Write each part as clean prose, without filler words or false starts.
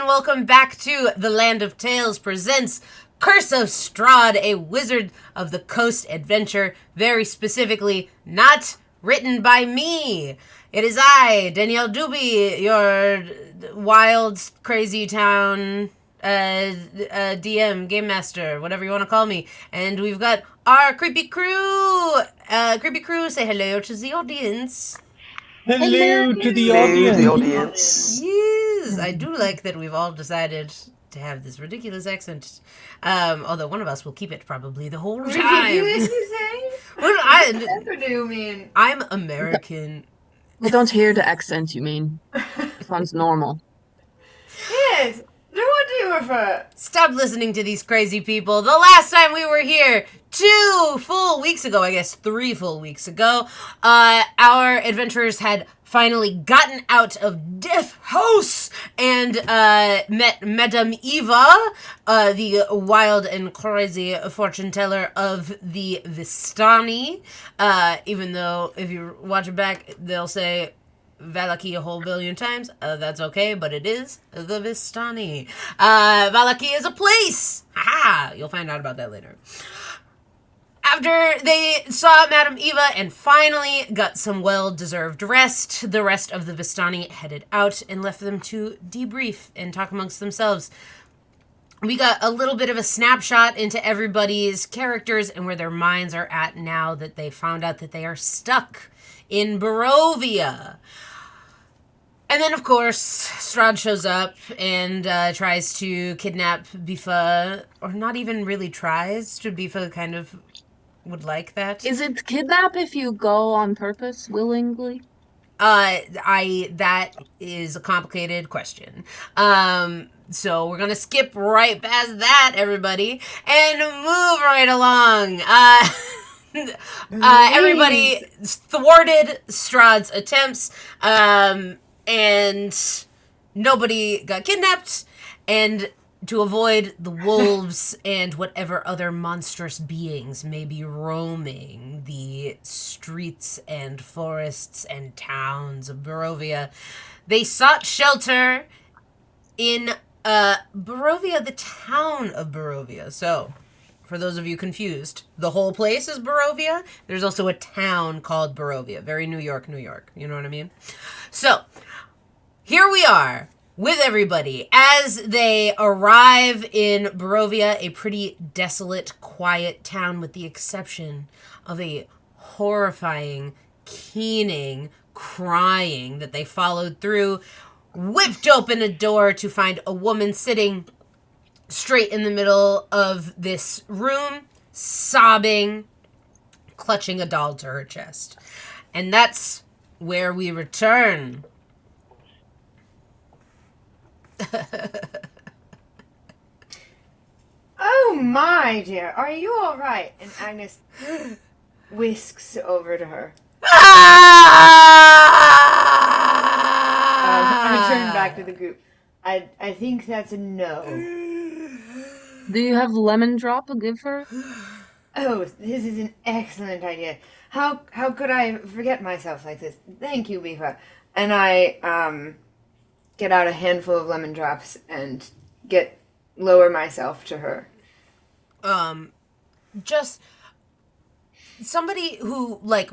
welcome back to The Land of Tales presents Curse of Strahd, a Wizard of the Coast adventure, very specifically not written by me. It is I, Danielle Doobie, your wild, crazy town DM, game master, whatever you want to call me. And we've got our creepy crew. Creepy crew, say hello to the audience. Hello to the Hello, audience. the audience. Yes, I do like that we've all decided to have this ridiculous accent. Although one of us will keep it probably the whole time. Ridiculous, you say? Well, What do you mean? I'm American. I don't hear the accent you mean. It sounds normal. Yes. To what do you refer? Stop listening to these crazy people. The last time we were here, 2 full weeks ago, I guess 3 full weeks ago, our adventurers had finally gotten out of Death House and met Madame Eva, the wild and crazy fortune teller of the Vistani. Even though if you watch it back, they'll say Valaki a whole billion times. That's okay, but it is the Vistani. Valaki is a place. Haha! You'll find out about that later. After they saw Madame Eva and finally got some well-deserved rest, the rest of the Vistani headed out and left them to debrief and talk amongst themselves. We got a little bit of a snapshot into everybody's characters and where their minds are at now that they found out that they are stuck in Barovia. And then, of course, Strahd shows up and tries to kidnap Bifa, or not even really tries to. Bifa kind of would like that. Is it kidnap if you go on purpose, willingly? That is a complicated question. So we're gonna skip right past that, everybody, and move right along. Everybody thwarted Strahd's attempts, and nobody got kidnapped, and to avoid the wolves and whatever other monstrous beings may be roaming the streets and forests and towns of Barovia, they sought shelter in Barovia, the town of Barovia. So, for those of you confused, the whole place is Barovia. There's also a town called Barovia. Very New York, New York. You know what I mean? So, here we are with everybody as they arrive in Barovia, a pretty desolate, quiet town with the exception of a horrifying, keening crying that they followed through, whipped open a door to find a woman sitting straight in the middle of this room, sobbing, clutching a doll to her chest. And that's where we return. Oh my dear, are you all right? And Agnes whisks over to her. I turn back to the group. I think that's a no. Do you have lemon drop to give her? Oh, this is an excellent idea. How could I forget myself like this? Thank you, Bifa. And I get out a handful of lemon drops and lower myself to her. Just somebody who, like,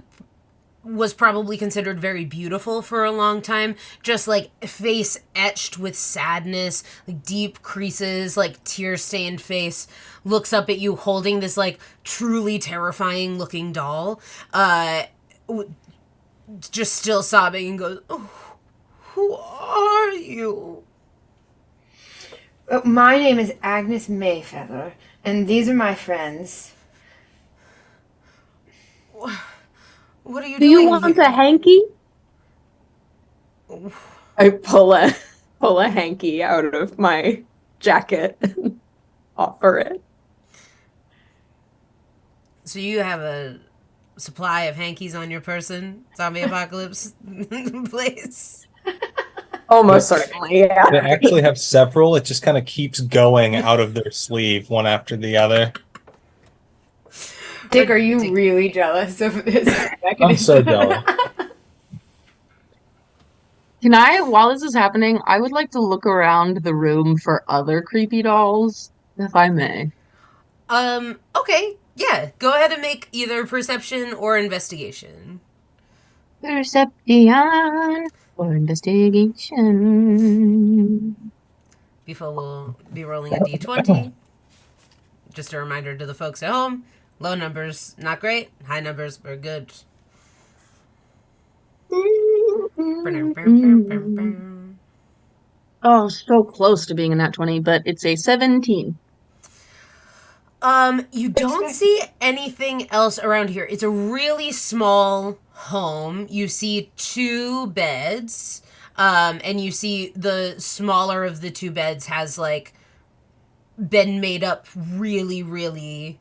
was probably considered very beautiful for a long time, just, like, face etched with sadness, like, deep creases, like, tear-stained face, looks up at you holding this, like, truly terrifying-looking doll, just still sobbing and goes, "Oh, who are you?" My name is Agnes Mayfeather, and these are my friends. What are you Do doing you want here? a hanky? I pull a hanky out of my jacket and offer it. So you have a supply of hankies on your person? Zombie apocalypse place? Almost certainly, yeah. They actually have several. It just kind of keeps going out of their sleeve, one after the other. Dick, are you really jealous of this? I'm so jealous. Can I, while this is happening, I would like to look around the room for other creepy dolls, if I may. Okay. Yeah, go ahead and make either perception or investigation. Perception or investigation. Bifo will be rolling a d20. Just a reminder to the folks at home. Low numbers, not great. High numbers, are good. Oh, so close to being a nat 20, but it's a 17. You don't see anything else around here. It's a really small home. You see 2 beds, and you see the smaller of the 2 beds has like been made up really, really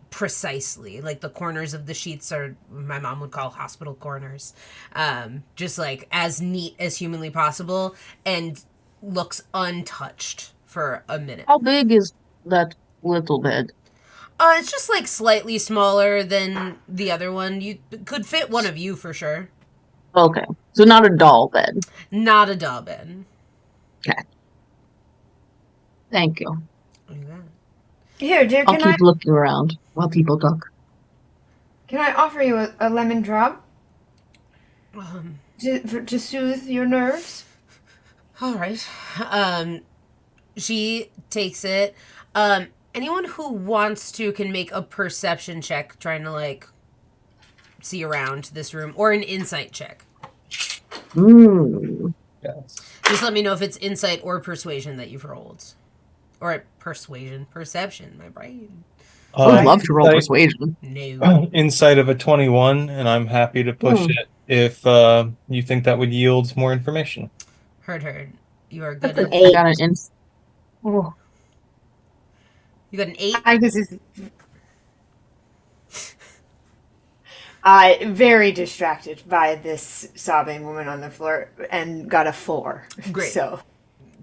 precisely. Like the corners of the sheets are, my mom would call hospital corners, just like as neat as humanly possible, and looks untouched for a minute. How big is that little bed? It's just like slightly smaller than the other one. You could fit one of you for sure. Okay, so not a doll bed. Not a doll bed. Okay. Thank you. Okay. Here, dear, I'll keep looking around while people talk. can I offer you a lemon drop Um, to soothe your nerves? all right. She takes it. Anyone who wants to can make a perception check trying to like see around this room, or an insight check. Yes. Just let me know if it's insight or persuasion that you've rolled. Or perception, my brain. I would love to roll insight- persuasion. No. Inside of a 21, and I'm happy to push it if you think that would yield more information. Heard. You are good That's at an 8. I got an ins. Oh. You got an 8? I very distracted by this sobbing woman on the floor and got a 4. Great. So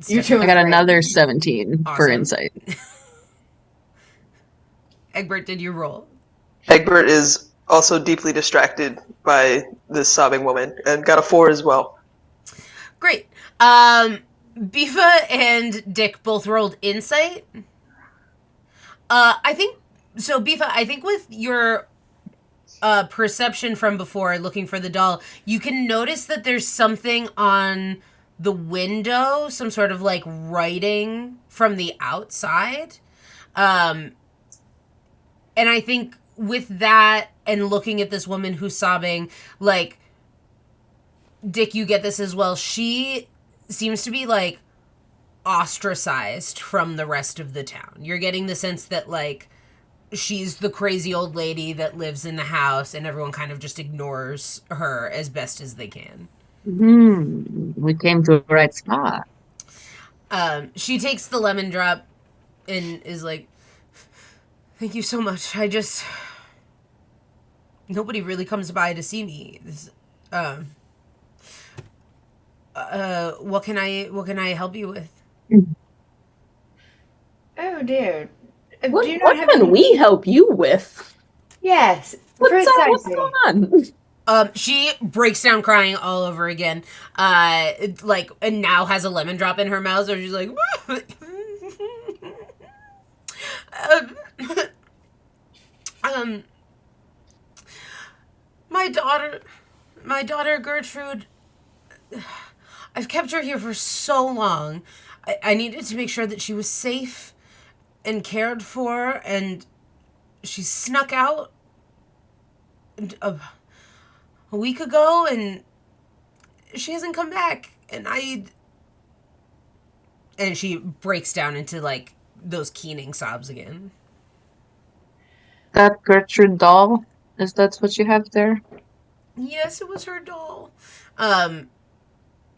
you two I got another 17 for Awesome. insight. Egbert, did you roll? Egbert is also deeply distracted by this sobbing woman and got a 4 as well. Great. Bifa and Dick both rolled insight. I think so. Bifa, I think with your perception from before, looking for the doll, you can notice that there's something on the window, some sort of like writing from the outside. And I think with that and looking at this woman who's sobbing, like, Dick, you get this as well. She seems to be like ostracized from the rest of the town. You're getting the sense that like she's the crazy old lady that lives in the house and everyone kind of just ignores her as best as they can. We came to the right spot. She takes the lemon drop and is like, thank you so much. Nobody really comes by to see me. What can I help you with? Oh dear. What, Do you what not have can any... we help you with? Yes, What's precisely. going on? She breaks down crying all over again. Like, and now has a lemon drop in her mouth, so she's like, my daughter Gertrude, I've kept her here for so long. I needed to make sure that she was safe and cared for, and she snuck out a week ago, and she hasn't come back, and she breaks down into like those keening sobs again. That Gertrude doll? Is that what you have there? Yes, it was her doll. And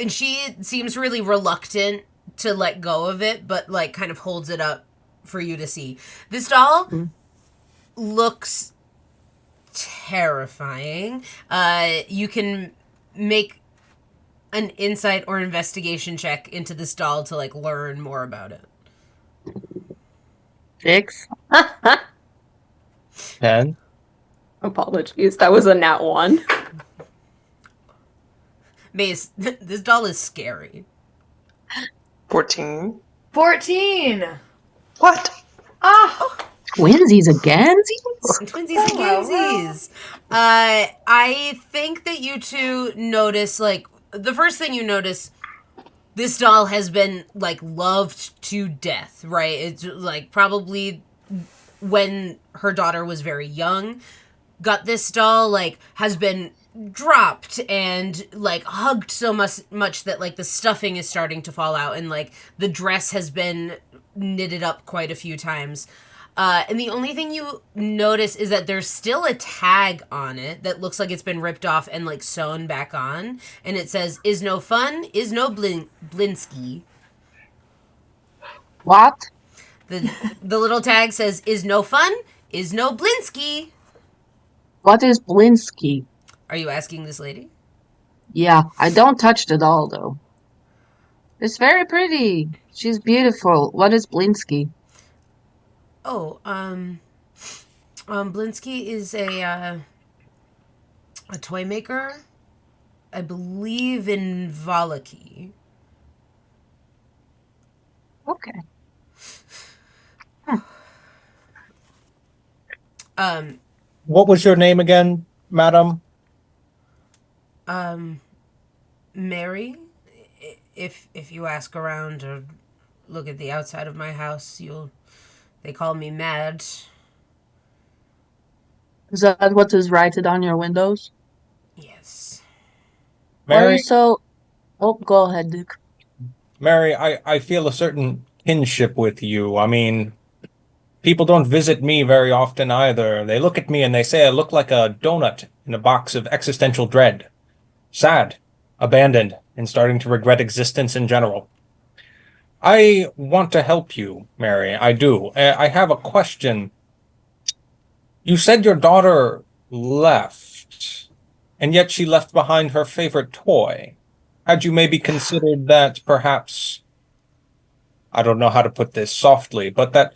she seems really reluctant to let go of it, but like kind of holds it up for you to see. This doll looks terrifying. You can make an insight or investigation check into this doll to like learn more about it. 6. 10. Apologies, that was a nat 1. Mace, this doll is scary. 14. 14. What? Ah. Twinsies again? Twinsies and Well. gamesies. I think that you two notice, like, the first thing you notice, this doll has been, like, loved to death, right? It's, like, probably when her daughter was very young, got this doll, like, has been dropped and, like, hugged so much that, like, the stuffing is starting to fall out and, like, the dress has been knitted up quite a few times. And the only thing you notice is that there's still a tag on it that looks like it's been ripped off and, like, sewn back on. And it says, is no fun, is no Blinsky. What? The little tag says, is no fun, is no Blinsky. What is Blinsky? Are you asking this lady? Yeah, I don't touch the doll, though. It's very pretty. She's beautiful. What is Blinsky? Oh, Blinsky is a toy maker, I believe in Valaki. Okay. What was your name again, madam? Mary. If you ask around or look at the outside of my house, they call me Mad. Is that what is written on your windows? Yes. Why are Mary, you so... Oh, go ahead, Duke. Mary, I feel a certain kinship with you. I mean, people don't visit me very often either. They look at me and they say I look like a donut in a box of existential dread. Sad, abandoned, and starting to regret existence in general. I want to help you, Mary. I do. I have a question. You said your daughter left, and yet she left behind her favorite toy. Had you maybe considered that perhaps, I don't know how to put this softly, but that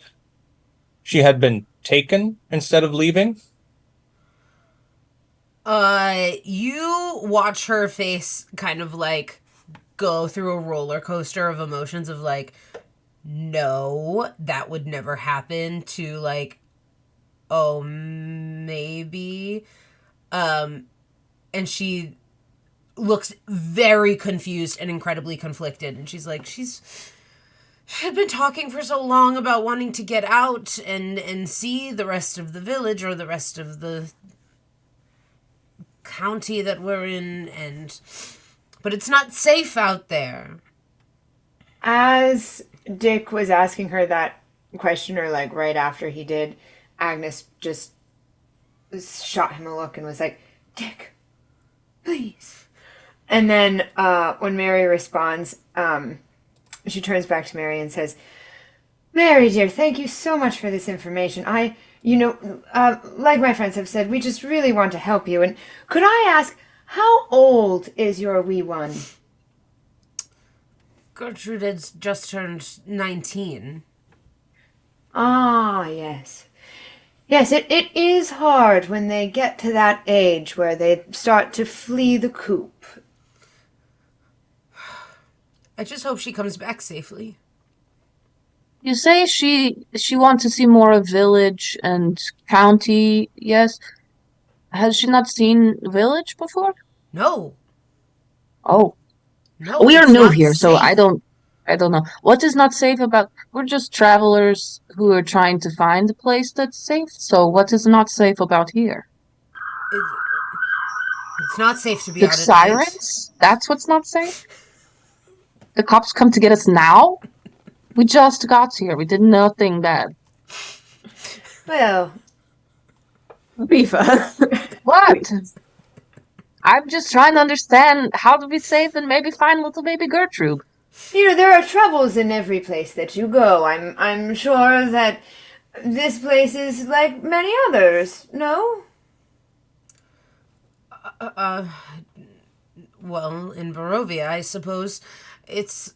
she had been taken instead of leaving? You watch her face kind of like go through a roller coaster of emotions of like, no, that would never happen, to like, oh, maybe. And she looks very confused and incredibly conflicted. And she's like, she had been talking for so long about wanting to get out and see the rest of the village or the rest of the county that we're in, but it's not safe out there. As Dick was asking her that question, or like right after he did, Agnes just shot him a look and was like, Dick, please. And then when Mary responds, she turns back to Mary and says, Mary, dear, thank you so much for this information. Like my friends have said, we just really want to help you. And could I ask, how old is your wee one? Gertrude has just turned 19. Ah, yes. Yes, it is hard when they get to that age where they start to flee the coop. I just hope she comes back safely. You say she wants to see more of village and county, yes? Has she not seen village before? No. Oh, No, we are it's new not here, so safe. I don't know. What is not safe about... We're just travelers who are trying to find a place that's safe, so what is not safe about here? It's not safe to be The out at night. sirens? That's what's not safe? The cops come to get us now? We just got here. We did nothing bad. Well, Bifa. What? I'm just trying to understand how to be safe and maybe find little baby Gertrude. there are troubles in every place that you go. I'm sure that this place is like many others, no? Well, in Barovia, I suppose it's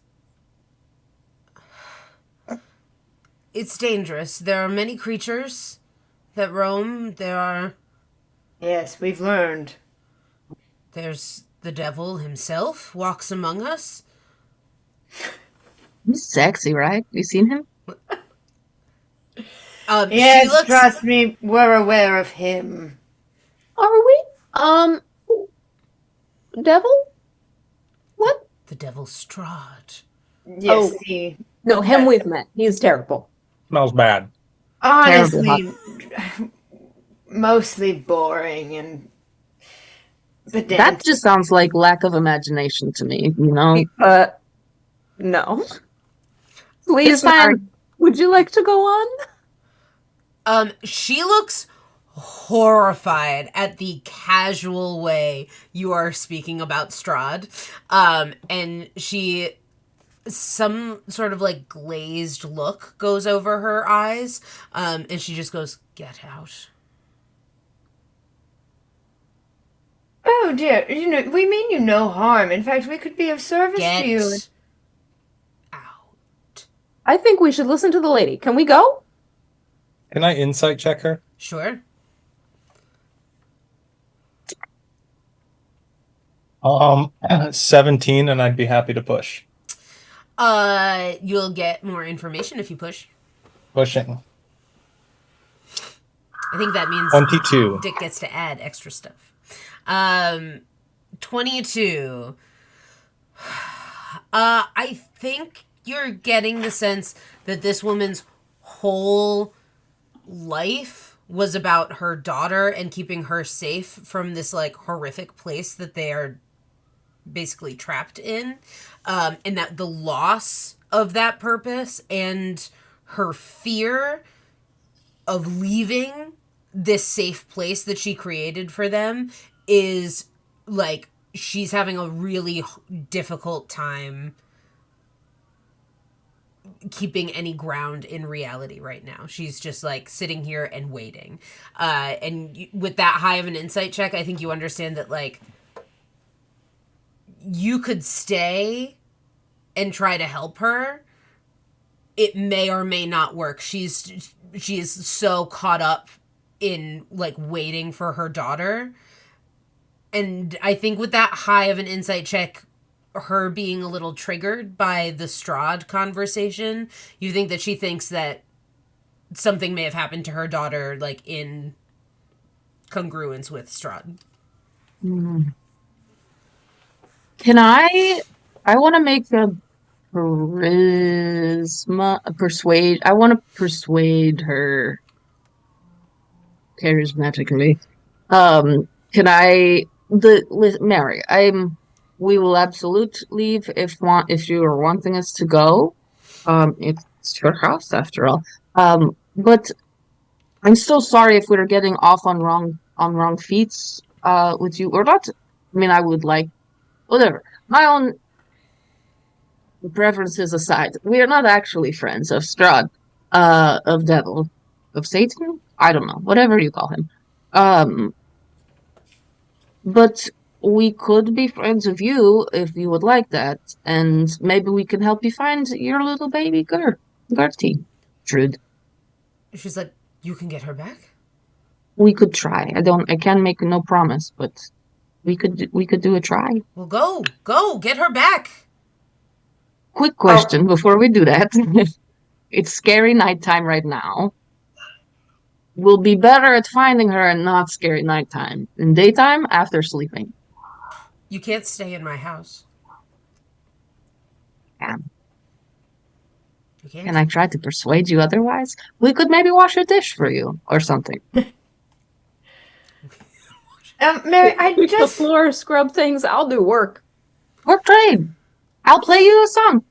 dangerous. There are many creatures that roam. Yes, we've learned. There's The devil himself walks among us. He's sexy, right? You seen him? Yes, She looks. trust me, we're aware of him. Are we? Devil? What? The devil Strahd. Yes, Oh. he No, him we've met. He's terrible. Smells bad. honestly mostly boring and pedantic. That just sounds like lack of imagination to me, you know? No. Please, It's fine. Mary, would you like to go on? She looks horrified at the casual way you are speaking about Strahd. And some sort of like glazed look goes over her eyes. And she just goes, "Get out." Oh dear, we mean you no harm. In fact, we could be of service Get to you. out. I think we should listen to the lady. Can we go? Can I insight check her? Sure. 17, and I'd be happy to push. You'll get more information if you push. Pushing. I think that means 22. Dick gets to add extra stuff. 22. I think you're getting the sense that this woman's whole life was about her daughter and keeping her safe from this like horrific place that they are basically trapped in, and that the loss of that purpose and her fear of leaving this safe place that she created for them is like she's having a really difficult time keeping any ground in reality right now. She's just like sitting here and waiting. And with that high of an insight check, I think you understand that like you could stay and try to help her. It may or may not work. She is so caught up in like waiting for her daughter. And I think with that high of an insight check, her being a little triggered by the Strahd conversation, you think that she thinks that something may have happened to her daughter, like in congruence with Strahd. Can I want to make a persuade. I want to persuade her charismatically. Can I Mary? We will absolutely leave if you are wanting us to go. It's your house after all. But I'm so sorry if we're getting off on wrong feet with you or not. I mean, I would like whatever. My own preferences aside, we are not actually friends of Strahd, of Devil, of Satan. I don't know, whatever you call him. But we could be friends of you if you would like that, and maybe we can help you find your little baby Gertie. Trude. She's like, "You can get her back?" We could try. I can't make no promise, but we could do a try. Well, go, get her back. Quick question before we do that. It's scary nighttime right now. We'll be better at finding her and not scary nighttime. In daytime, after sleeping. You can't stay in my house. Yeah. You can't. Can I try to persuade you otherwise? We could maybe wash a dish for you or something. Mary, I Sweep the just floor, scrub things. I'll do work. Work trade. I'll play you a song.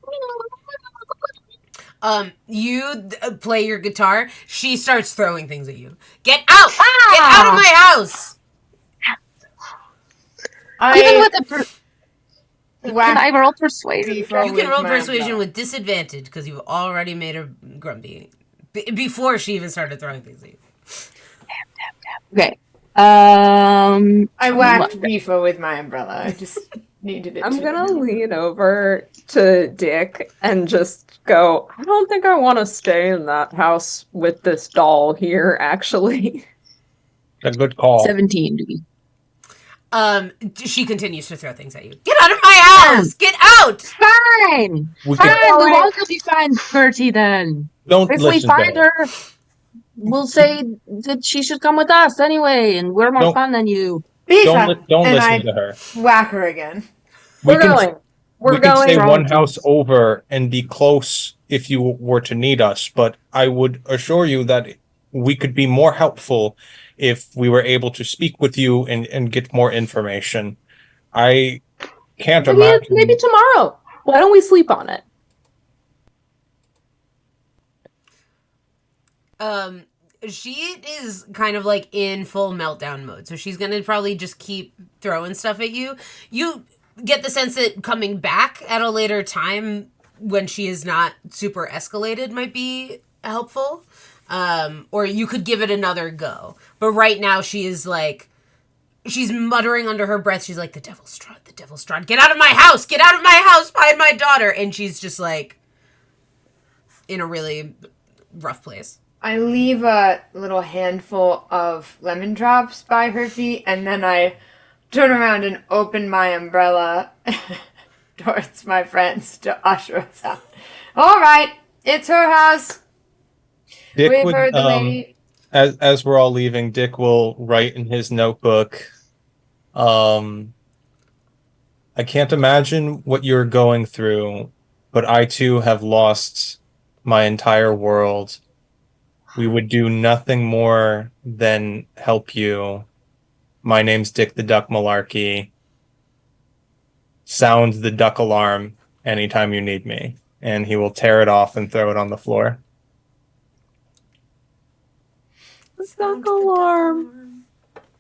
You play your guitar. She starts throwing things at you. Get out! Get out of my house! Even with a can I roll persuasion? You can roll persuasion with disadvantage because you've already made her grumpy before she even started throwing things at you. Okay. I whacked Reefa with my umbrella. I just needed it. I'm gonna lean over to Dick and just go, I don't think I want to stay in that house with this doll here, actually. A good call. 17. She continues to throw things at you. Get out of my house! Get out! Fine. We Fine. can, We won't let you find Bertie then. don't If we listen to find her. her, we'll say that she should come with us anyway, and we're more Don't- fun than you. Beaver! Don't and listen I to her. whack her again. We We're can going. we We're can going. stay one Strahd. house over and be close if you were to need us, but I would assure you that we could be more helpful if we were able to speak with you and get more information. I can't imagine. Maybe tomorrow. Why don't we sleep on it? She is kind of like in full meltdown mode, so she's gonna probably just keep throwing stuff at you. You get the sense that coming back at a later time when she is not super escalated might be helpful. Or you could give it another go. But right now she is like, she's muttering under her breath. She's like, the devil's Strahd, get out of my house, find my daughter. And she's just like in a really rough place. I leave a little handful of lemon drops by her feet, and then I turn around and open my umbrella towards my friends to usher us out. All right, it's her house. Dick We've would, heard the lady. as we're all leaving, Dick will write in his notebook, I can't imagine what you're going through, but I too have lost my entire world. We would do nothing more than help you. My name's Dick the Duck Malarkey. Sound the duck alarm anytime you need me. And he will tear it off and throw it on the floor. Duck alarm.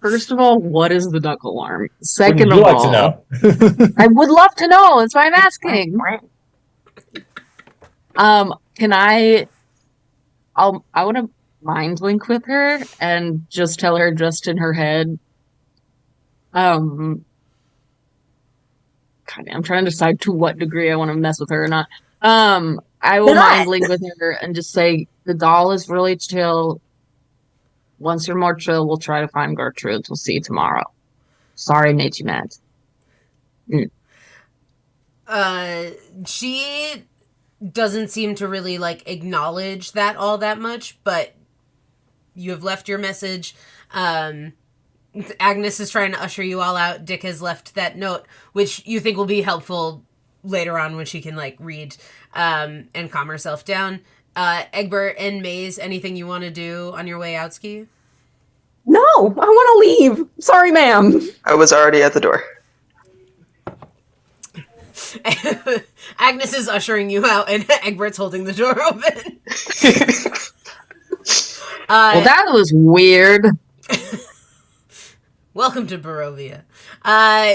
First of all, what is the duck alarm? Wouldn't Second you of like all, to know? I would love to know. That's why I'm asking. Can I want to mind link with her and just tell her just in her head. God, I'm trying to decide to what degree I want to mess with her or not. I will mind link with her and just say the doll is really chill. Once you're more chill, we'll try to find Gertrude. We'll see you tomorrow. Sorry, made you mad. She doesn't seem to really like acknowledge that all that much, but you have left your message. Agnes is trying to usher you all out. Dick has left that note, which you think will be helpful later on when she can like read and calm herself down. Egbert and Maze, anything you want to do on your way out, Ski? No, I want to leave. Sorry, ma'am. I was already at the door. Agnes is ushering you out, and Egbert's holding the door open. Well, that was weird. Welcome to Barovia.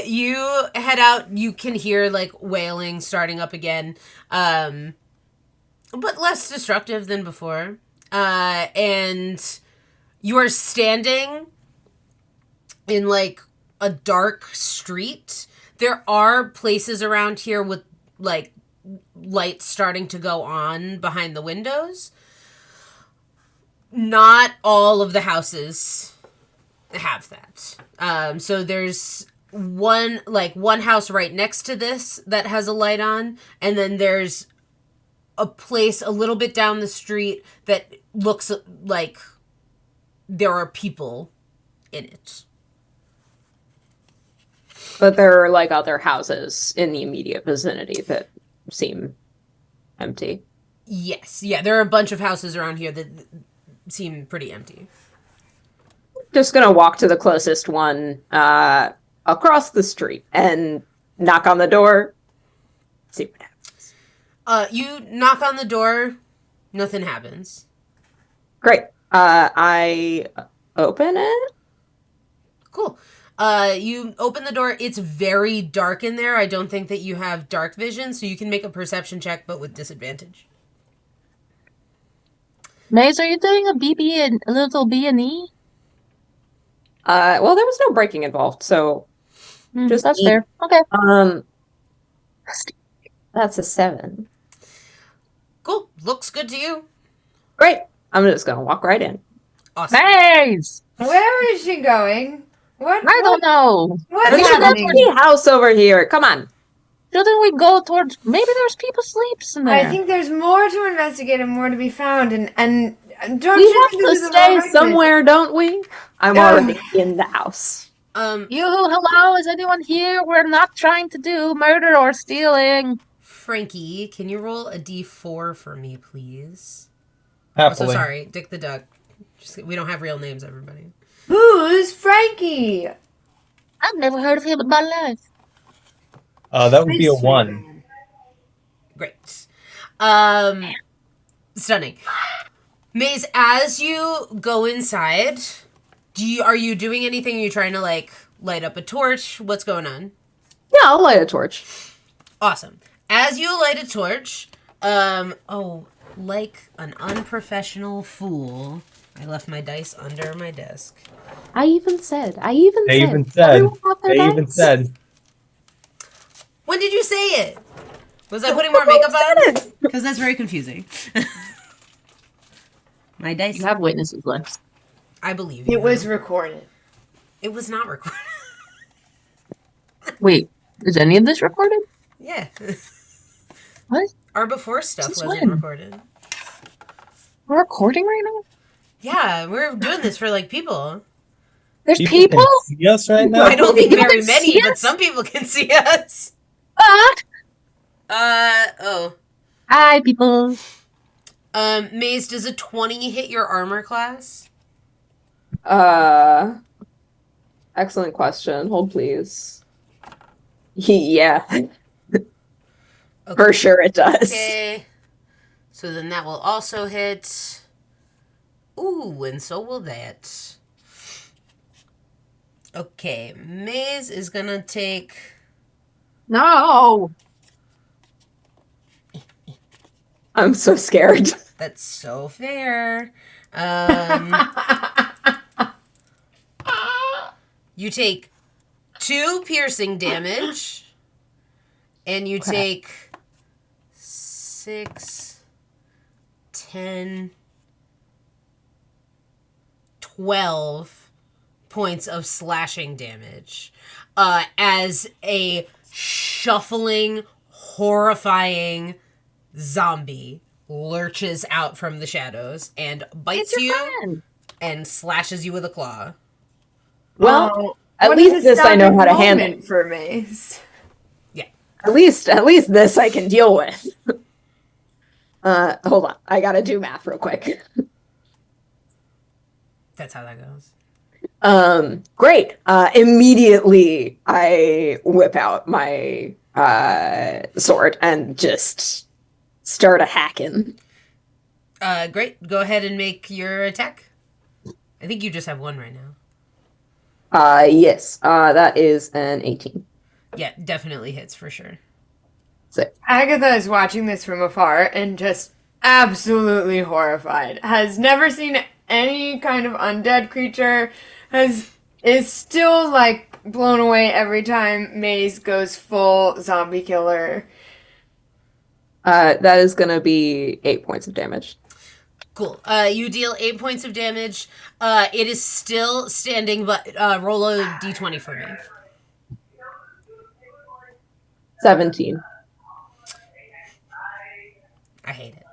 You head out. You can hear like wailing starting up again, but less destructive than before. And you are standing in like a dark street. There are places around here with like lights starting to go on behind the windows. Not all of the houses have that. So there's one house right next to this that has a light on, and then there's a place a little bit down the street that looks like there are people in it. But there are like other houses in the immediate vicinity that seem empty. Yes. Yeah, there are a bunch of houses around here that seem pretty empty. Just gonna walk to the closest one across the street and knock on the door. See what happens. You knock on the door, nothing happens. Great. I open it. Cool. You open the door. It's very dark in there. I don't think that you have dark vision, so you can make a perception check, but with disadvantage. Maze, are you doing a little B&E? Well, there was no breaking involved, so just that's fair. Okay. That's a 7. Cool. Looks good to you. Great. I'm just gonna walk right in. Awesome. Maze! Where is she going? What? I don't know. What's There's an happening? empty house over here. Come on. Shouldn't we go towards? Maybe there's people sleeps in there. I think there's more to investigate and more to be found, and don't We you have think to this is a stay right place? somewhere, don't we? I'm already in the house. Hello, is anyone here? We're not trying to do murder or stealing. Frankie, can you roll a d4 for me, please? Happily. Also, sorry, Dick the Duck. We don't have real names, everybody. Who's Frankie? I've never heard of him in my life. That would be a 1. Great. Stunning. Maze, as you go inside, are you doing anything? Are you trying to light up a torch? What's going on? Yeah, I'll light a torch. Awesome. As you light a torch, like an unprofessional fool, I left my dice under my desk. They even said. When did you say it? Was I putting more makeup on? Because that's very confusing. My dice. You have witnesses left. I believe you. It was recorded. It was not recorded. Wait, is any of this recorded? Yeah. What? Our before stuff Since wasn't when? recorded. We're recording right now? Yeah, we're doing this for people. There's Can people? see us right now? I don't think You very can many, see but us? some people can see us. What? Oh. Hi, people. Maze, does a 20 hit your armor class? Excellent question. Hold, please. Yeah. Okay. For sure it does. Okay. So then that will also hit. Ooh, and so will that. Okay, Maze is gonna take. No. I'm so scared. That's so fair. You take 2 piercing damage, and you take 6, 10, 12 points of slashing damage as a shuffling, horrifying zombie lurches out from the shadows and bites It's your you friend. and slashes you with a claw. Well, at what least an this I know how to astounding handle. moment for Mace. At least this I can deal with. Hold on. I gotta do math real quick. That's how that goes. Great. Immediately I whip out my sword and just start a hacking. Great. Go ahead and make your attack. I think you just have 1 right now. Yes. That is an 18. Yeah, definitely hits for sure. Sick. Agatha is watching this from afar and just absolutely horrified. Has never seen any kind of undead creature. Is still blown away every time Maze goes full zombie killer. That is gonna be 8 points of damage. Cool. You deal 8 points of damage. It is still standing, but roll a d20 for me. 17. I hate it.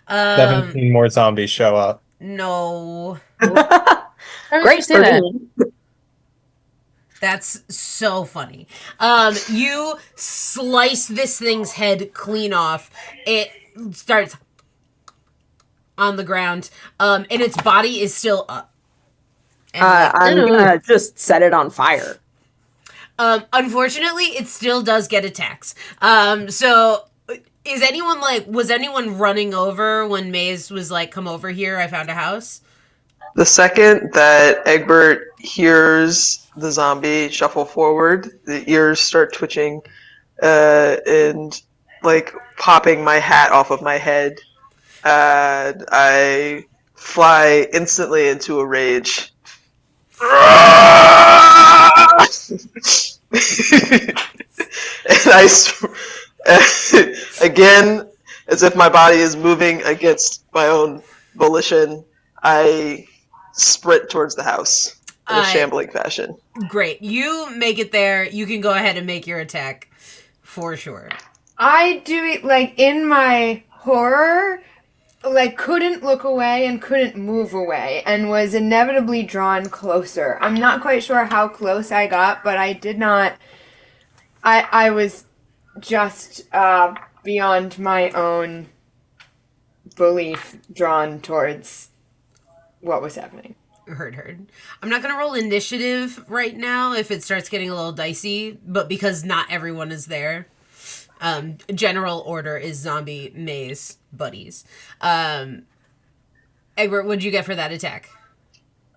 17 more zombies show up. No. Great say for that. me. That's so funny. You slice this thing's head clean off. It starts on the ground, and its body is still up. And, I'm gonna just set it on fire. unfortunately, it still does get attacks. So was anyone running over when Maze was come over here, I found a house? The second that Egbert hears the zombie shuffle forward, the ears start twitching, and popping my hat off of my head. I fly instantly into a rage. And again, as if my body is moving against my own volition, I sprint towards the house. in a shambling fashion. Great. You make it there. You can go ahead and make your attack for sure. I do it like in my horror, like couldn't look away and couldn't move away and was inevitably drawn closer. I'm not quite sure how close I got, but I did not. I was just beyond my own belief drawn towards what was happening. Heard. I'm not gonna roll initiative right now if it starts getting a little dicey, but because not everyone is there. General order is zombie maze buddies. Egbert, what'd you get for that attack?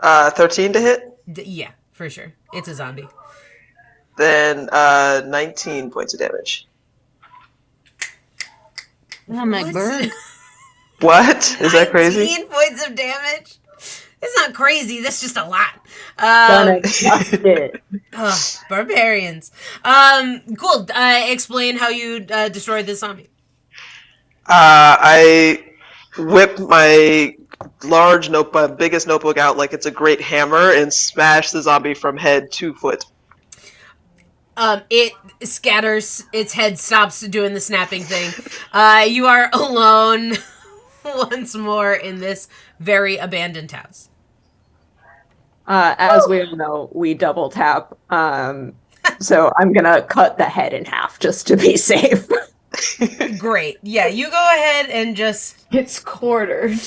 13 to hit. Yeah, for sure. It's a zombie. Then 19 points of damage. I'm Egbert. What? Is that crazy? 19 points of damage? It's not crazy. That's just a lot. Barbarians. Cool. Explain how you destroyed this zombie. I whip my large notebook, biggest notebook out like it's a great hammer and smash the zombie from head to foot. It scatters. Its head stops doing the snapping thing. You are alone once more in this very abandoned house. As we all know, we double tap. So I'm gonna cut the head in half just to be safe. Great. Yeah, you go ahead and just It's quartered.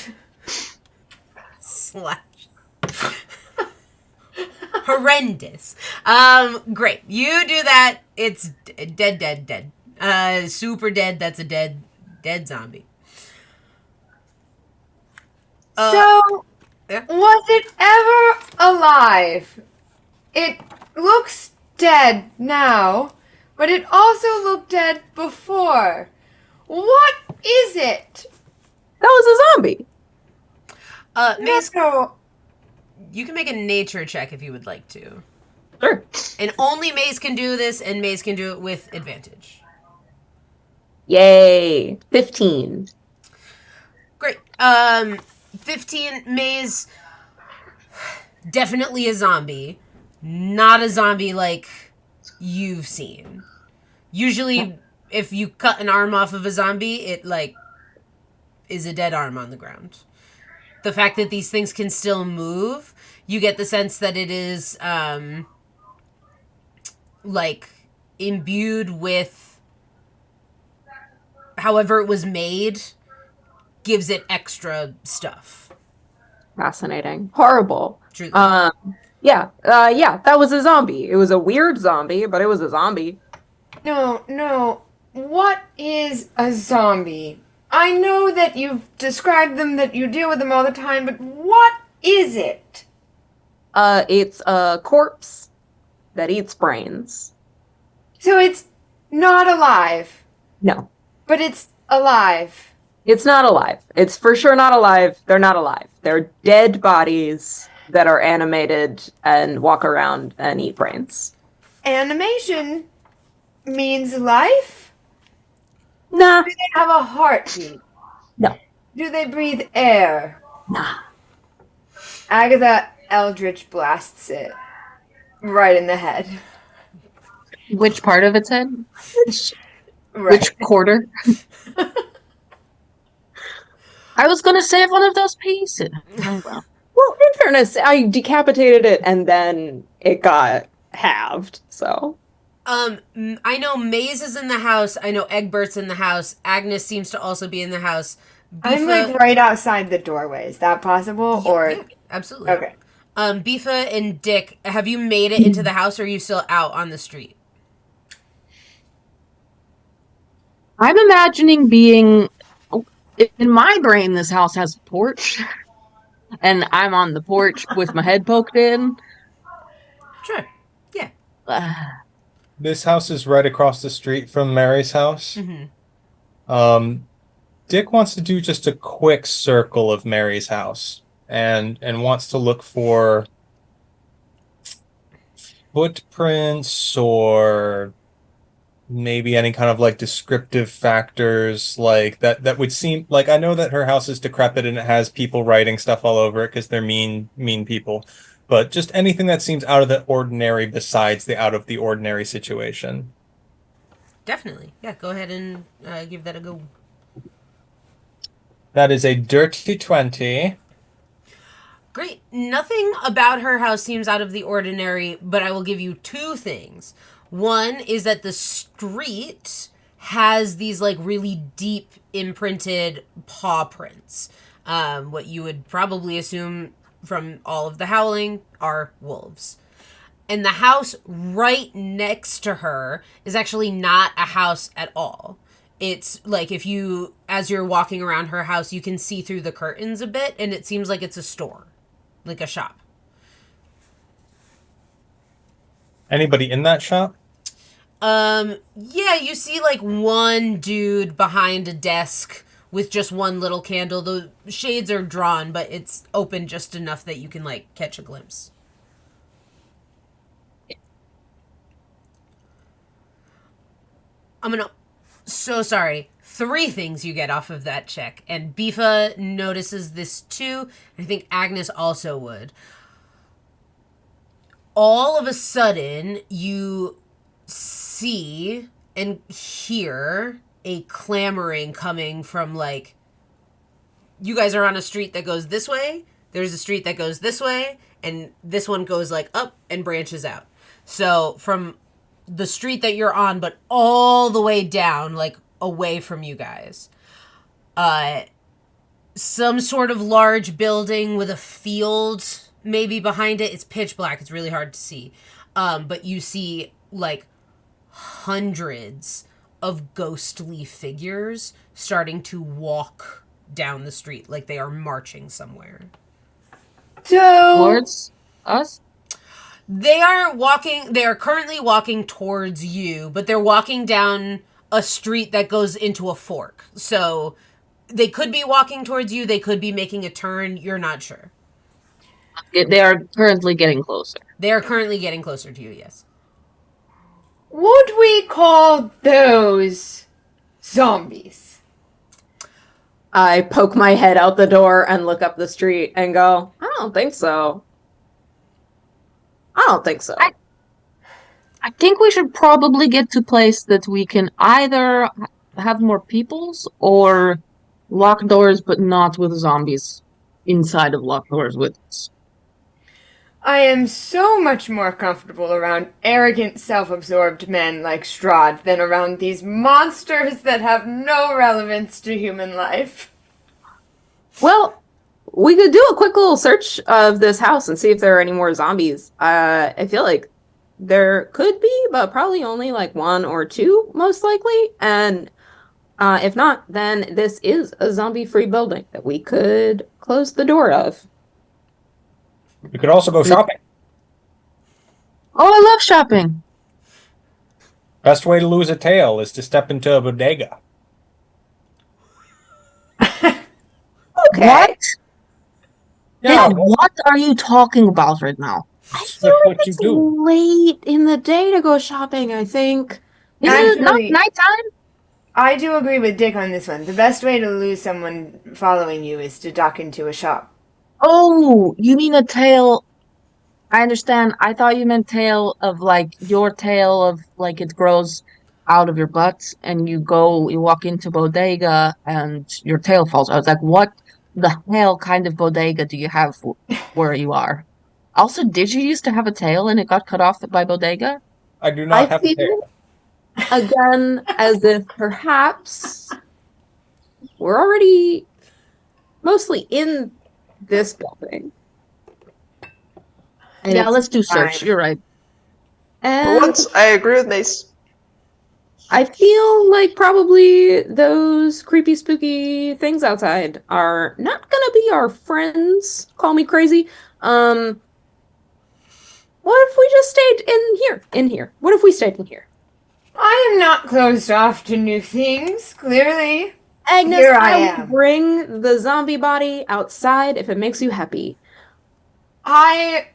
slash. Horrendous. Great. You do that. It's dead. Super dead. That's a dead zombie. So, yeah. was it ever alive? It looks dead now, but it also looked dead before. What is it? That was a zombie. Mace, No. you can make a nature check if you would like to. Sure. And only Maze can do this, and Maze can do it with advantage. Yay. 15. Great. 15, Maze, definitely a zombie. Not a zombie like you've seen. Usually, if you cut an arm off of a zombie, it, is a dead arm on the ground. The fact that these things can still move, you get the sense that it is, imbued with however it was made, gives it extra stuff. Fascinating. Horrible. Truly. Yeah, that was a zombie. It was a weird zombie, but it was a zombie. No. What is a zombie? I know that you've described them, that you deal with them all the time, but what is it? It's a corpse that eats brains. So it's not alive, No, but it's alive. it's not alive. It's for sure not alive. They're not alive. They're dead bodies that are animated and walk around and eat brains. Animation means life? Nah, Do they have a heartbeat? no, Do they breathe air? nah. Agatha Eldritch blasts it right in the head. Which part of its head? Right. Which quarter? I was gonna save one of those pieces. Oh, well. Well, in fairness, I decapitated it and then it got halved, so. I know Maze is in the house. I know Egbert's in the house. Agnes seems to also be in the house. I'm Bifa- right outside the doorway. Is that possible? Or Yeah, absolutely. okay. Bifa and Dick, have you made it into the house, or are you still out on the street? I'm imagining being in my brain. This house has a porch, and I'm on the porch with my head poked in. Sure. Yeah. This house is right across the street from Mary's house. Mm-hmm. Dick wants to do just a quick circle of Mary's house and wants to look for footprints or maybe any kind of descriptive factors that would seem like, I know that her house is decrepit and it has people writing stuff all over it because they're mean people. but just anything that seems out of the ordinary besides the out of the ordinary situation. Definitely. Yeah, go ahead and give that a go. That is a dirty 20. Great. Nothing about her house seems out of the ordinary, but I will give you two things. One is that the street has these like really deep imprinted paw prints. What you would probably assume from all of the howling are wolves. And the house right next to her is actually not a house at all. It's like if you, as you're walking around her house, you can see through the curtains a bit, and it seems like it's a store, like a shop. Anybody in that shop? Yeah, you see like one dude behind a desk with just one little candle. The shades are drawn, but it's open just enough that you can like catch a glimpse. So sorry. 3 things you get off of that check, and Bifa notices this too. I think Agnes also would. All of a sudden, you see and hear a clamoring coming from like, you guys are on a street that goes this way, there's a street that goes this way, and this one goes like up and branches out. So from the street that you're on, but all the way down, like away from you guys, some sort of large building with a field maybe behind it. It's pitch black, it's really hard to see, but you see like hundreds of ghostly figures starting to walk down the street like they are marching somewhere. Towards us? They are currently walking towards you, but they're walking down a street that goes into a fork. So they could be walking towards you, they could be making a turn, you're not sure. They are currently getting closer. They are currently getting closer to you, yes. Would we call those zombies? I poke my head out the door and look up the street and go, I don't think so. I think we should probably get to a place that we can either have more peoples or lock doors, but not with zombies inside of locked doors with us. I am so much more comfortable around arrogant, self-absorbed men like Strahd than around these monsters that have no relevance to human life. Well, we could do a quick little search of this house and see if there are any more zombies. I feel like there could be, but probably only like 1 or 2, most likely. And if not, then this is a zombie-free building that we could close the door of. We could also go shopping. Oh, I love shopping. Best way to lose a tail is to step into a bodega. Okay. What? Yeah, Dad, what are you talking about right now? I feel that's like what you it's do. late in the day to go shopping, I think. Is it not Actually- nighttime? I do agree with Dick on this one. The best way to lose someone following you is to duck into a shop. Oh, you mean a tail? I understand. I thought you meant tail of like your tail of like it grows out of your butt and you walk into bodega and your tail falls. I was like, what the hell kind of bodega do you have where you are? Also, did you used to have a tail and it got cut off by bodega? I do not I have a tail. feel again as if perhaps we're already mostly in this building. And Yeah, it's let's do search. fine. You're right. For And once, I agree with Mace. I feel like probably those creepy, spooky things outside are not gonna be our friends. Call me crazy. What if we just stayed in here? What if we stayed in here? I am not closed off to new things, clearly. Agnes, Here I I will am. bring the zombie body outside if it makes you happy. I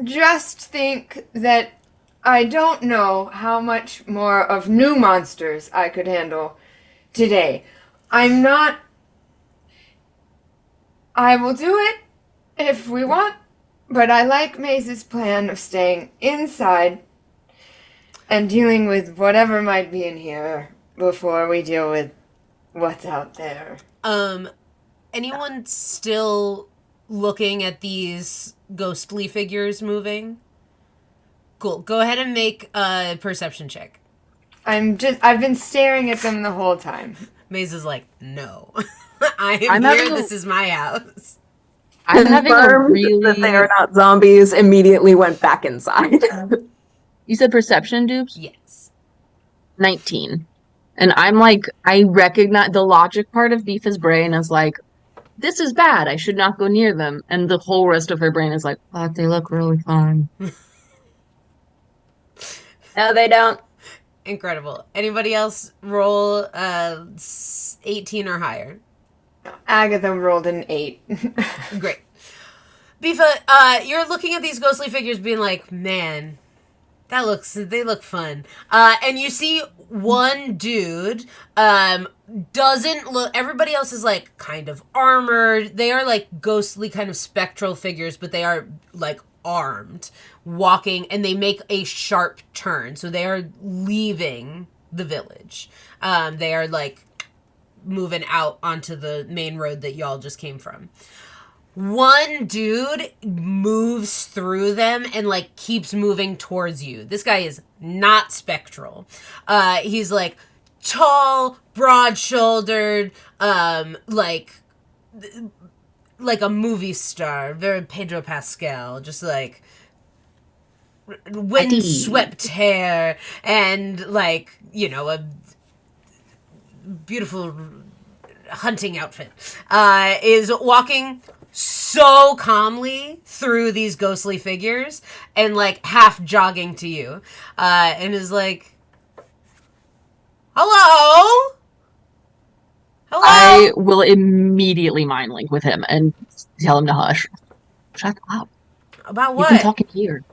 just think that I don't know how much more of new monsters I could handle today. I'm not. I will do it if we want, But I like Maze's plan of staying inside and dealing with whatever might be in here before we deal with what's out there. Anyone still looking at these ghostly figures moving? Cool. Go ahead and make a perception check. I've been staring at them the whole time. Maze is like, no. I'm I'm here. having a- This is my house. I'm having a Confirmed really. that they are not zombies. Immediately went back inside. You said perception, Dupes? Yes. 19. And I'm like, I recognize the logic part of Beefa's brain is like, this is bad. I should not go near them. And the whole rest of her brain is like, but they look really fun. No, they don't. Incredible. Anybody else roll 18 or higher? Agatha rolled an 8. Great. Bifa, you're looking at these ghostly figures being like, man, they look fun. And you see one dude, doesn't look, everybody else is like kind of armored. They are like ghostly kind of spectral figures, but they are like armed, walking, and they make a sharp turn. So they are leaving the village. They are like moving out onto the main road that y'all just came from. One dude moves through them and like keeps moving towards you. This guy is not spectral. He's like tall, broad-shouldered, like a movie star, very Pedro Pascal, just like windswept hair and like, you know, a beautiful hunting outfit, is walking so calmly through these ghostly figures and like half jogging to you, and is like, hello? I will immediately mind link with him and tell him to hush. Shut up. About You what? can talk in here.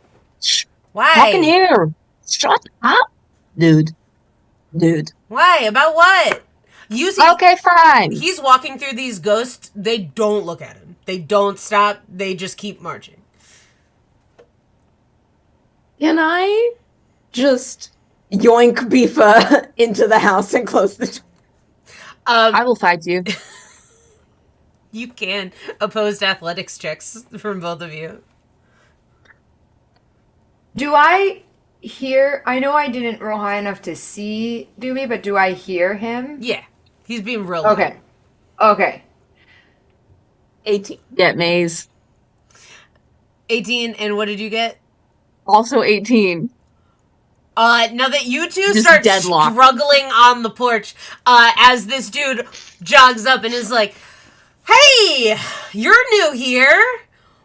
Shh. Why? Talk in here. Shut up. Dude. Why? About what? You see, Okay, fine. he's walking through these ghosts. They don't look at him. They don't stop. They just keep marching. Can I just yoink Beefa into the house and close the door? I will fight you. You can opposed athletics checks from both of you. Do I hear? I know I didn't roll high enough to see Doobie, but do I hear him? Yeah, he's being real loud. Okay. 18. Get Maze. 18, and what did you get? Also 18. Now that you two Just start deadlocked. struggling on the porch, as this dude jogs up and is like, "Hey, you're new here."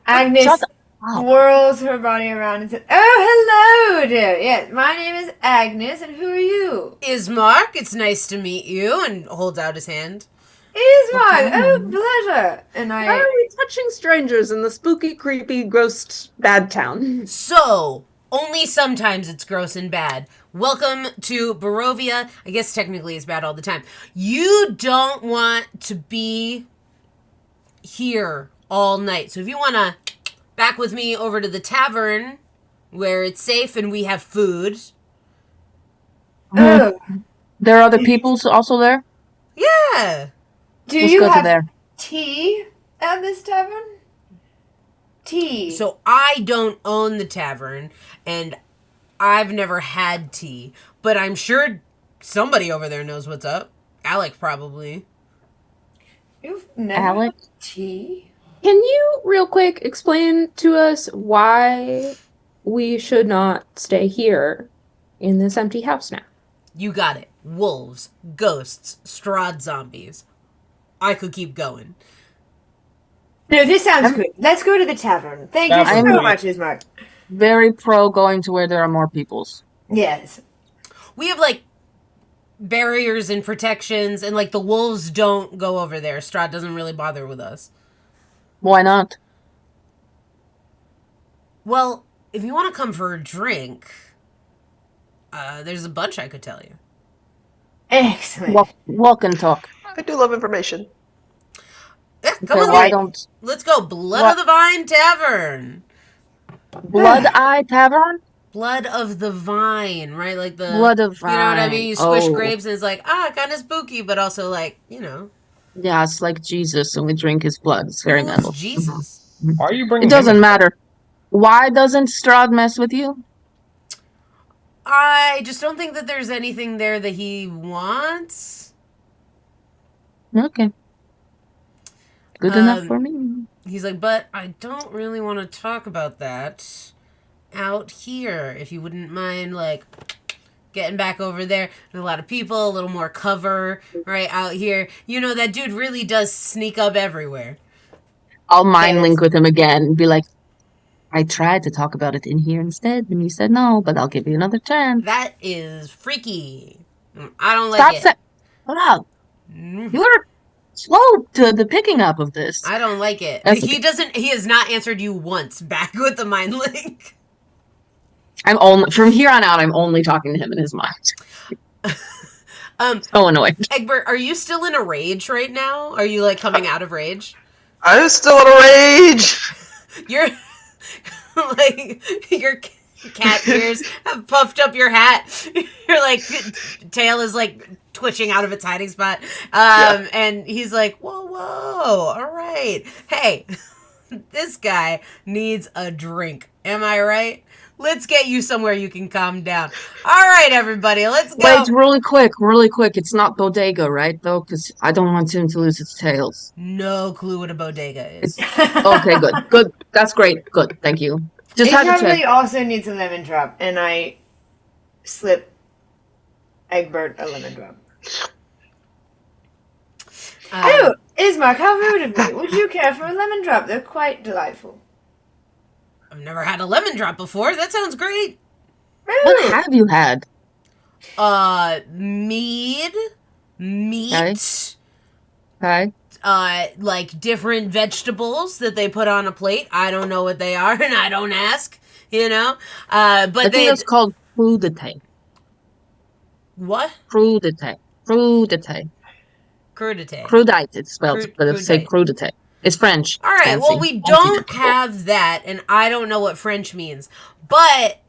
Agnes Shut up. whirls her body around and says, "Oh, hello, dear. Yes, my name is Agnes, and who are you?" Ismark, it's nice to meet you, and holds out his hand. Ismark. Oh, pleasure. And Why are we touching strangers in the spooky, creepy, gross, bad town? So, only sometimes it's gross and bad. Welcome to Barovia. I guess technically it's bad all the time. You don't want to be here all night. So if you want to back with me over to the tavern where it's safe and we have food. Oh, There are other people also there? Yeah. do Let's you go to have there. tea at this tavern? Tea. So I don't own the tavern and I've never had tea, but I'm sure somebody over there knows what's up. Alec probably. You've never Alec? had tea? Can you, real quick, explain to us why we should not stay here in this empty house now? You got it. Wolves, ghosts, Strahd zombies. I could keep going. No, this sounds good. Let's go to the tavern. Thank you Tavern, so please. much, Ismark. Very pro going to where there are more peoples. Yes. We have like barriers and protections, and like the wolves don't go over there. Strahd doesn't really bother with us. Why not? Well, if you want to come for a drink, there's a bunch I could tell you. Excellent. Walk and talk. I do love information. Yeah, come Okay, with why me. don't Let's go. Blood What? of the Vine Tavern. Blood Eye Tavern? Blood of the vine, right? Like the Blood of You know what I mean? Vine. You squish Oh. grapes and it's like, kind of spooky, but also like, Yeah, it's like Jesus and we drink his blood. It's very who's metal. Jesus? Mhm. Why are you It bringing him doesn't into matter. Why doesn't Strahd mess with you? I just don't think that there's anything there that he wants. Okay. Good enough Um, for me. He's like, but I don't really want to talk about that out here. If you wouldn't mind, like, getting back over there. There's a lot of people, a little more cover, right, out here. That dude really does sneak up everywhere. I'll mind link with him again and be like, I tried to talk about it in here instead, and you said no, but I'll give you another chance. That is freaky. I don't Stop like it. saying, wow, you're slow to the picking up of this. I don't like it. That's He has not answered you once back with the mind link. From here on out, I'm only talking to him in his mind. So annoyed. Egbert, are you still in a rage right now? Are you like coming out of rage? I'm still in a rage. You're like your cat ears have puffed up your hat. Your like tail is like twitching out of its hiding spot. And he's like, whoa, all right. Hey, this guy needs a drink. Am I right? Let's get you somewhere you can calm down. All right, everybody, let's go. Wait, really quick. It's not bodega, right? Though, because I don't want him to lose its tails. No clue what a bodega is. Okay, good. That's great. Good, thank you. Just He had to probably check. also needs a lemon drop, and I slip Egbert a lemon drop. Oh, Ismark, how rude of me. Would you care for a lemon drop? They're quite delightful. I've never had a lemon drop before. That sounds great. What have you had? Mead, meat, Okay. like different vegetables that they put on a plate. I don't know what they are, and I don't ask. But I think it's called crudité. What? Crudité. Crudité. Crudite, it's spelled, but it's say crudité. It's French. All right. Fancy. Well, we don't have that, and I don't know what French means, but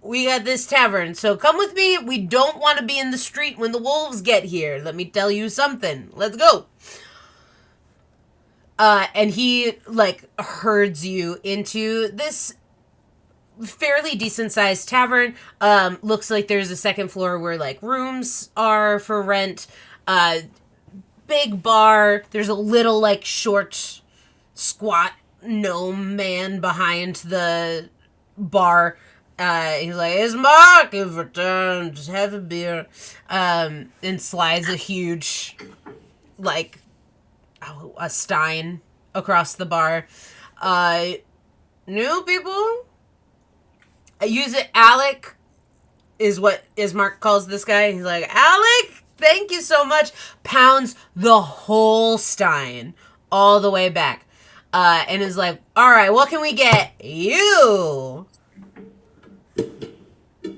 we got this tavern. So come with me. We don't want to be in the street when the wolves get here. Let me tell you something. Let's go. And he like herds you into this fairly decent sized tavern. Looks like there's a second floor where like rooms are for rent. Big bar. There's a little like short, squat gnome man behind the bar. He's like, "It's Mark, you've returned. Just have a beer." And slides a huge, like, a stein across the bar. New people? I use it. Alec is what Ismark calls this guy. He's like, "Alec, thank you so much." Pounds the whole stein all the way back. And is like, "All right, what can we get you?"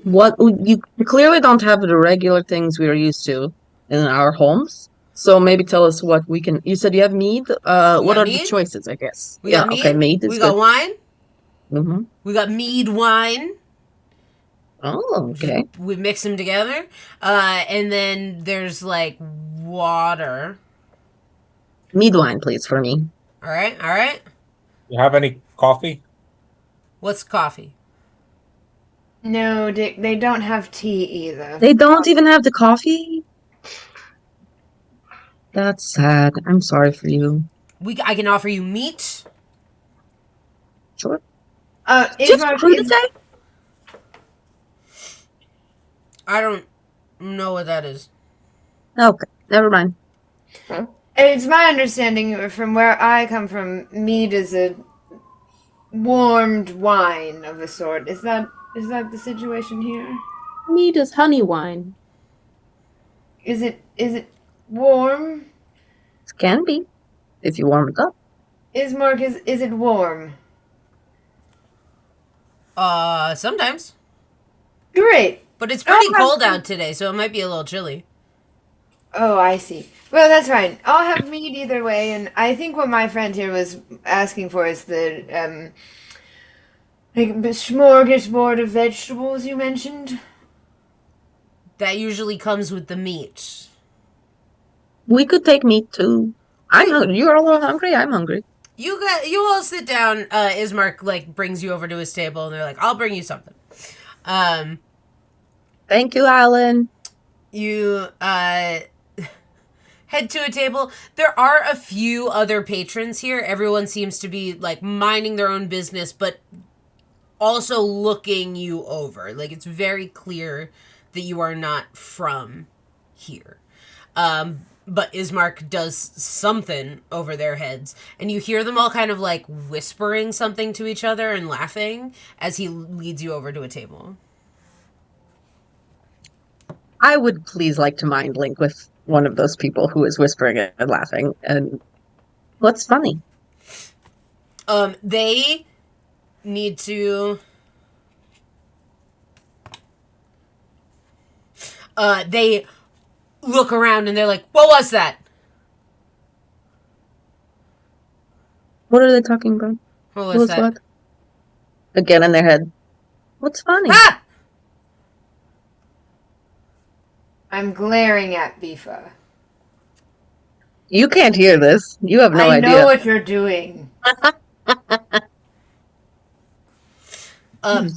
What you clearly don't have the regular things we are used to in our homes. So maybe tell us what we can. You said you have mead. What are mead? the choices? I guess. We got mead. Okay, mead is we got good. wine. Mm-hmm. We got mead wine. Oh, okay. We mix them together. And then there's like water. Mead wine, please, for me. All right. You have any coffee? What's coffee? No, Dick, they don't have tea either. They don't even have the coffee? That's sad. I'm sorry for you. I can offer you meat. Sure. Ismark, Just crudité? I don't know what that is. Okay, never mind. it's my understanding from where I come from, mead is a warmed wine of a sort. Is that the situation here? Mead is honey wine. Is it warm? It can be, if you warm it up. Ismark, is it warm? Sometimes. Great. But it's pretty cold out today, so it might be a little chilly. Oh, I see. Well, that's fine. I'll have mead either way, and I think what my friend here was asking for is the Like a smorgasbord of vegetables you mentioned? That usually comes with the meat. We could take meat too. I'm hungry. You're all hungry. I'm hungry. You all sit down. Ismark like brings you over to his table, and they're like, "I'll bring you something." Thank you, Alan. You head to a table. There are a few other patrons here. Everyone seems to be like minding their own business, but also looking you over. Like it's very clear that you are not from here. But Ismark does something over their heads, and you hear them all kind of like whispering something to each other and laughing as he leads you over to a table. I would please like to mind link with one of those people who is whispering and laughing. And what's funny? They need to. They look around and they're like, "What was that?" What are they talking about? What was that? What? Again in their head. What's funny? Ah! I'm glaring at Bifa. You can't hear this. You have no I idea. know what you're doing.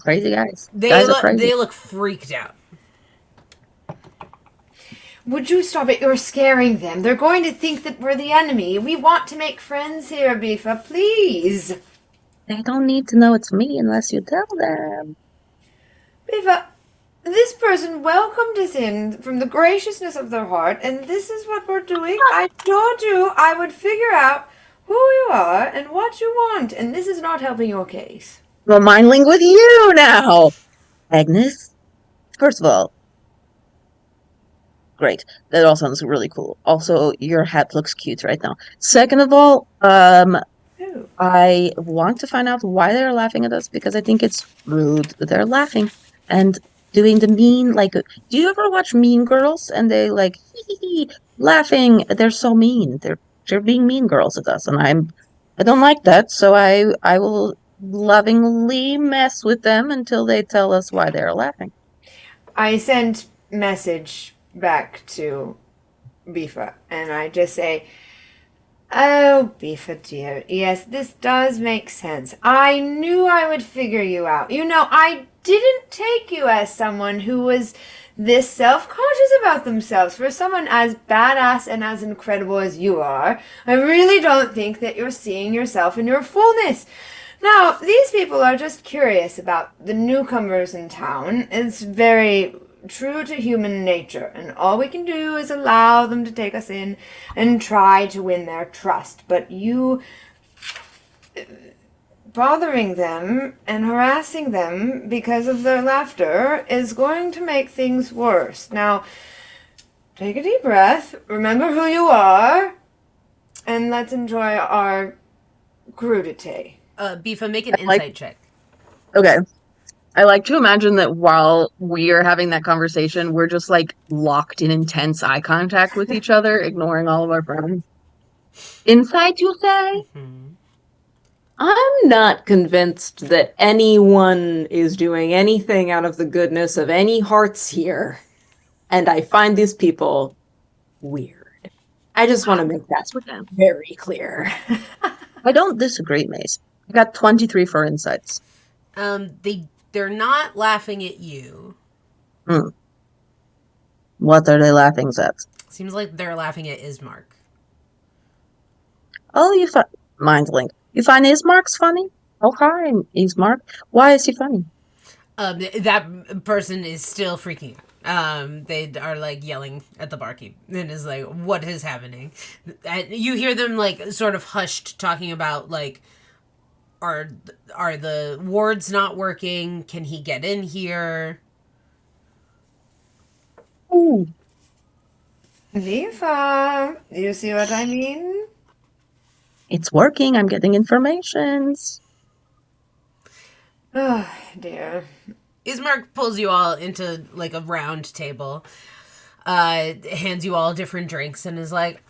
Crazy guys. They Guys are look. crazy. They look freaked out. Would you stop it? You're scaring them. They're going to think that we're the enemy. We want to make friends here, Bifa. Please. They don't need to know it's me unless you tell them. Bifa, this person welcomed us in from the graciousness of their heart, and this is what we're doing. I told you I would figure out who you are and what you want, and this is not helping your case. Well, mind link with you now. Agnes, first of all, great. That all sounds really cool. Also, your hat looks cute right now. Second of all, Ooh. I want to find out why they're laughing at us because I think it's rude that they're laughing and doing the mean, like, do you ever watch Mean Girls and they like laughing? They're so mean. They're being mean girls at us, and I don't like that. So I will lovingly mess with them until they tell us why they're laughing. I sent message back to Bifa, and I just say, "Oh, Bifa dear, yes, this does make sense. I knew I would figure you out. You know, I didn't take you as someone who was this self-conscious about themselves. For someone as badass and as incredible as you are, I really don't think that you're seeing yourself in your fullness. Now, these people are just curious about the newcomers in town. It's very true to human nature, and all we can do is allow them to take us in and try to win their trust. But you bothering them and harassing them because of their laughter is going to make things worse. Now, take a deep breath, remember who you are, and let's enjoy our crudité." Bifa, make an insight check. Okay. I like to imagine that while we are having that conversation, we're just like locked in intense eye contact with each other, ignoring all of our friends. Insight, you say? I'm not convinced that anyone is doing anything out of the goodness of any hearts here. And I find these people weird. I just want to make that very clear. I don't disagree, Mace. I got 23 for insights. They're not laughing at you. What are they laughing at? Seems like they're laughing at Ismark. Oh, you find mind link. You find Ismark's funny? Oh, hi, Ismark. Why is he funny? That person is still freaking out. They are like yelling at the barkeep and is like, "What is happening?" And you hear them like sort of hushed talking about like, are the wards not working? Can he get in here? Ooh. Viva, you see what I mean? It's working. I'm getting informations. Oh, dear. Ismark pulls you all into like a round table, hands you all different drinks, and is like,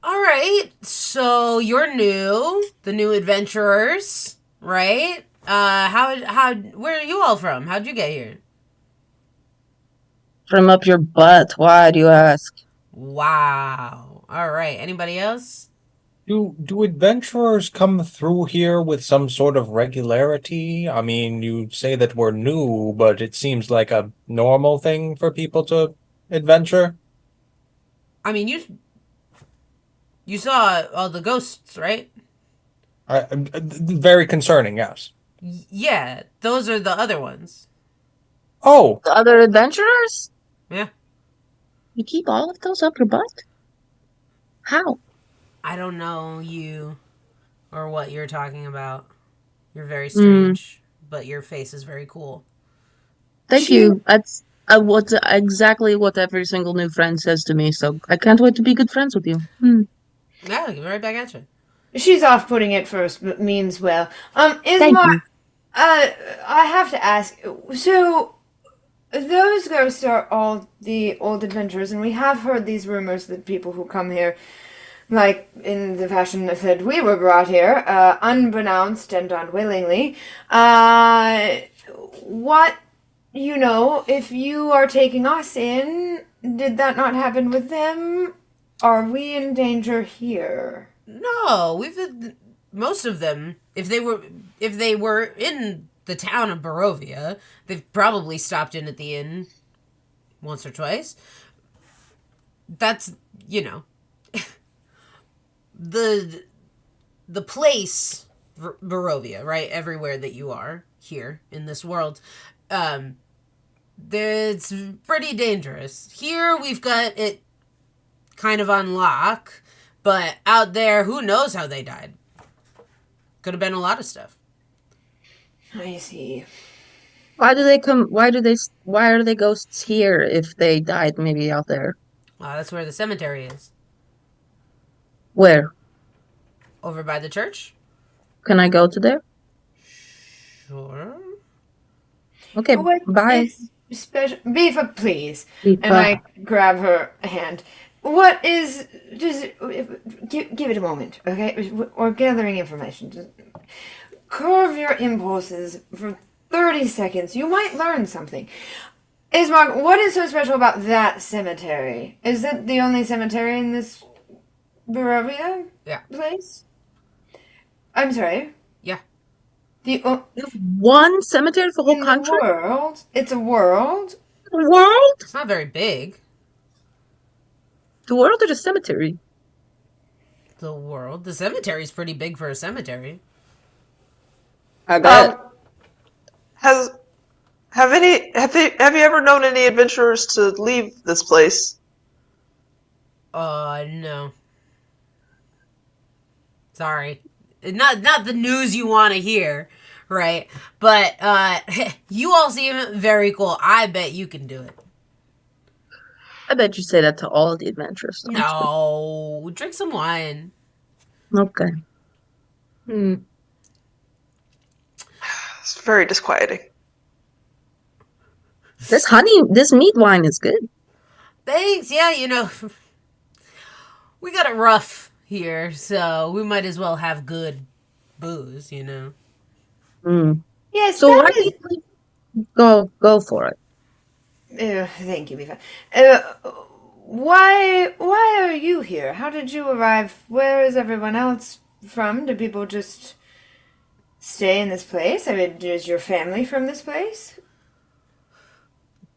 "All right, so you're new, the new adventurers, right? where are you all from? How'd you get here? From up your butt. Why do you ask? Wow. All right. Anybody else? Do adventurers come through here with some sort of regularity? I mean, you say that we're new, but it seems like a normal thing for people to adventure. I mean, you saw all the ghosts, right? Very concerning, yes. Yeah, those are the other ones. Oh, The other adventurers? Yeah. You keep all of those up your butt? How? I don't know you or what you're talking about. You're very Hmm. strange, but your face is very cool. Thank you. That's what exactly what every single new friend says to me. So I can't wait to be good friends with you. Yeah, get right back at you. She's off putting it first, but means well. Thank Ismar, you. I have to ask. So, those ghosts are all the old adventurers, and we have heard these rumors that people who come here, like in the fashion that we were brought here, unbeknownst and unwillingly, what, if you are taking us in, did that not happen with them? Are we in danger here? No, we've had most of them. If they were in the town of Barovia, they've probably stopped in at the inn once or twice. That's the place Barovia, right? Everywhere that you are here in this world, it's pretty dangerous. Here we've got it kind of on lock, but out there, who knows how they died? Could have been a lot of stuff. I see. Why do they come? Why are they ghosts here if they died maybe out there? That's where the cemetery is. Where? Over by the church? Can I go to there? Sure. Okay, What bye. is special? Beaver, please. Beaver. And I grab her hand. What is? Just give it a moment, okay? We're gathering information. Just curve your impulses for 30 seconds. You might learn something. Ismark, what is so special about that cemetery? Is it the only cemetery in this Barovia place? I'm sorry. Yeah. You have one cemetery for the whole country? The world. It's a world. The world? It's not very big. The world or the cemetery? The world. The cemetery's pretty big for a cemetery. I bet. Have you ever known any adventurers to leave this place? No. Sorry. Not the news you want to hear, right? But you all seem very cool. I bet you can do it. I bet you say that to all of the adventurers. No, drink some wine. Okay. It's very disquieting. This meat wine is good. Thanks. Yeah, we got it rough here, so we might as well have good booze, Yes. So why do you go for it? Thank you, Beaver. Why are you here? How did you arrive? Where is everyone else from? Do people just stay in this place? I mean, is your family from this place?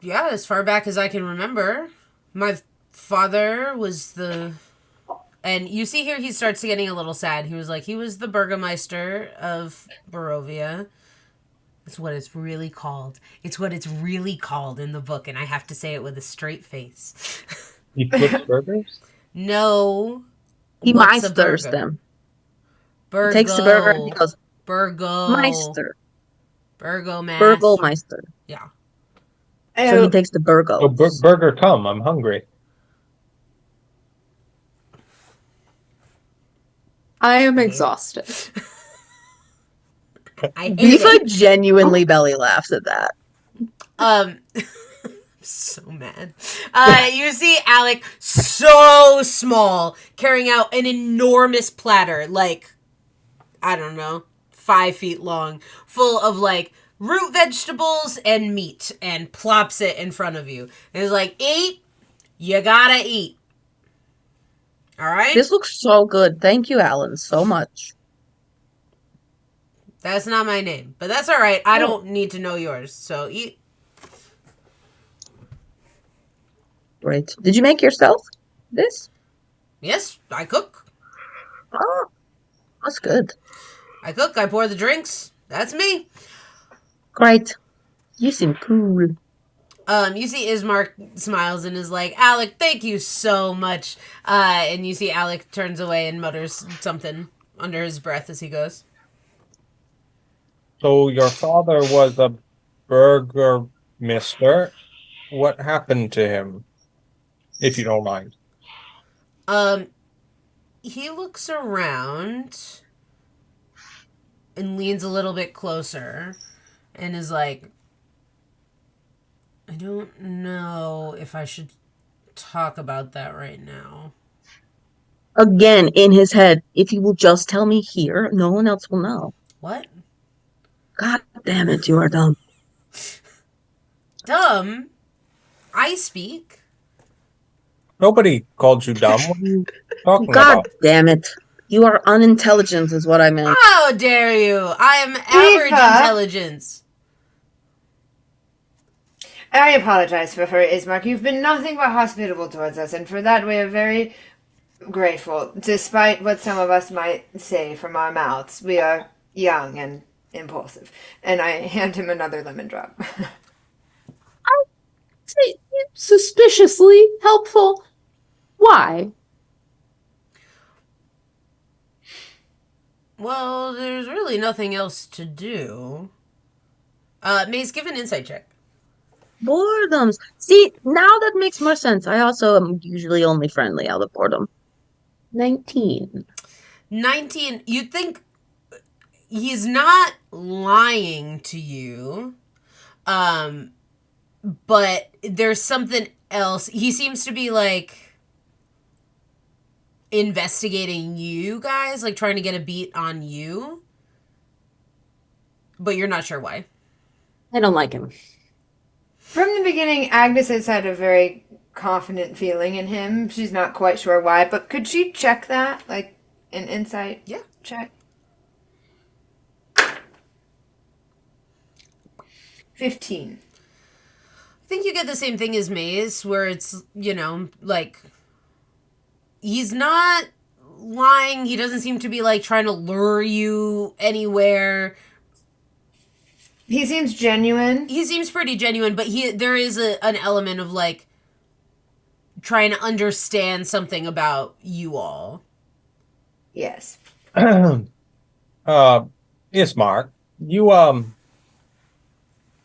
Yeah, as far back as I can remember. My father was and you see here he starts getting a little sad. He was the Burgermeister of Barovia. It's what it's really called. It's what it's really called in the book, and I have to say it with a straight face. He flips burgers? No. He meisters them. Burgo. He takes the burger and he goes, Burgo. Meister. Burgomeister. Burgomeister. Yeah. So he takes the burgos. Oh, burger come. I'm hungry. I am exhausted. I hate Bifa genuinely belly laughs at that. So mad. You see Alec so small carrying out an enormous platter, like, I don't know, 5 feet long, full of like root vegetables and meat, and plops it in front of you. And it's like, eat, you gotta eat. All right? This looks so good. Thank you, Alan, so much. That's not my name, but that's all right. I don't need to know yours, so eat. Great. Did you make yourself this? Yes, I cook. Oh, that's good. I cook, I pour the drinks. That's me. Great. You seem cool. You see Ismark smiles and is like, Alec, thank you so much. And you see Alec turns away and mutters something under his breath as he goes. So your father was a burgermister. What happened to him, if you don't mind? He looks around and leans a little bit closer and is like, I don't know if I should talk about that right now. Again, in his head, if you will just tell me here, no one else will know. What? God damn it, you are dumb. Dumb? I speak. Nobody called you dumb. What are you talking God about? damn it. You are unintelligent is what I meant. How dare you? I am average Eva. intelligence. I apologize for her, Ismark. You've been nothing but hospitable towards us, and for that we are very grateful. Despite what some of us might say from our mouths, we are young and impulsive. And I hand him another lemon drop. Suspiciously helpful. Why? Well, there's really nothing else to do. Maze, give an insight check. Boredoms. See, now that makes more sense. I also am usually only friendly out of boredom. 19. 19. You'd think he's not lying to you. But there's something else. He seems to be like investigating you guys, like trying to get a beat on you. But you're not sure why. I don't like him. From the beginning, Agnes has had a very confident feeling in him. She's not quite sure why, but could she check that? Like an insight Yeah. check? 15. I think you get the same thing as Maze, where it's, you know, like, he's not lying. He doesn't seem to be, like, trying to lure you anywhere. He seems genuine. He seems pretty genuine, but there is an element of, like, trying to understand something about you all. Yes. Ismark, you,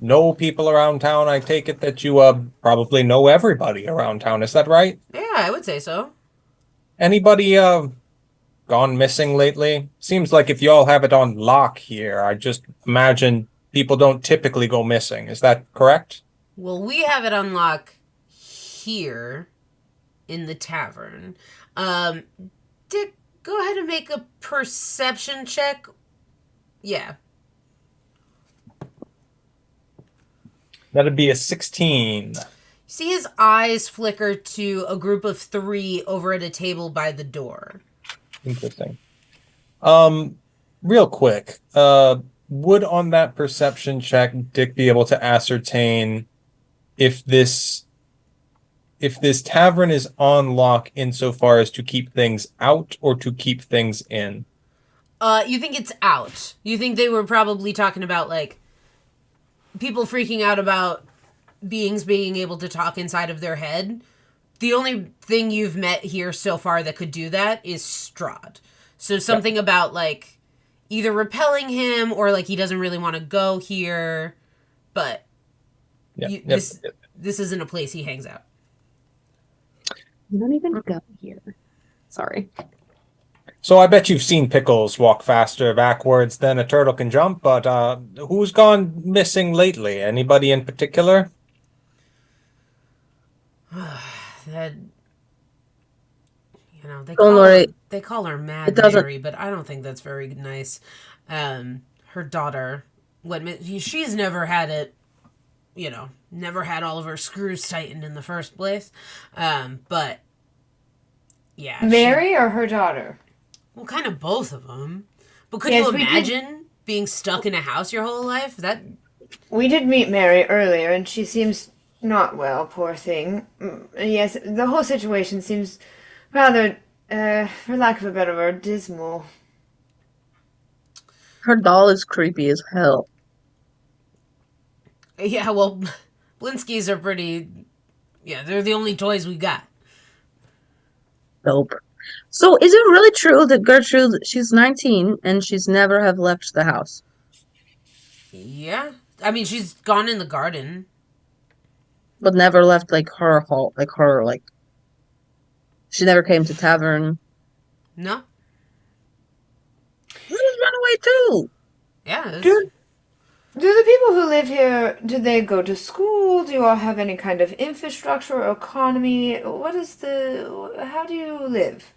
know people around town. I take it that you, probably know everybody around town. Is that right? Yeah, I would say so. Anybody, gone missing lately? Seems like if y'all have it on lock here, I just imagine people don't typically go missing. Is that correct? Well, we have it on lock here in the tavern. Dick, go ahead and make a perception check. Yeah. That'd be a 16. See his eyes flicker to a group of 3 over at a table by the door. Interesting. Real quick, would on that perception check Dick be able to ascertain if this tavern is on lock insofar as to keep things out or to keep things in? You think it's out. You think they were probably talking about, like, people freaking out about beings being able to talk inside of their head. The only thing you've met here so far that could do that is Strahd. So something about, like, either repelling him or, like, he doesn't really want to go here. But this isn't a place he hangs out. You don't even go here. Sorry. So I bet you've seen Pickles walk faster backwards than a turtle can jump, but who's gone missing lately? Anybody in particular? That, you know, Don't worry. they call her Mad It doesn't- Mary, but I don't think that's very nice. her daughter would admit she's never had it, never had all of her screws tightened in the first place. But yeah, Mary or her daughter? well, kind of both of them. But could Yes, you we did- imagine being stuck in a house your whole life? We did meet Mary earlier, and she seems not well, poor thing. Yes, the whole situation seems rather, for lack of a better word, dismal. Her doll is creepy as hell. Yeah, well, Blinskys are pretty. Yeah, they're the only toys we got. Dope. So is it really true that Gertrude, she's 19 and she's never have left the house? Yeah, I mean, she's gone in the garden. But never left like her hall, like she never came to tavern. No. Let us run away too. Yeah. it's- Do the people who live here, do they go to school? Do you all have any kind of infrastructure or economy? How do you live?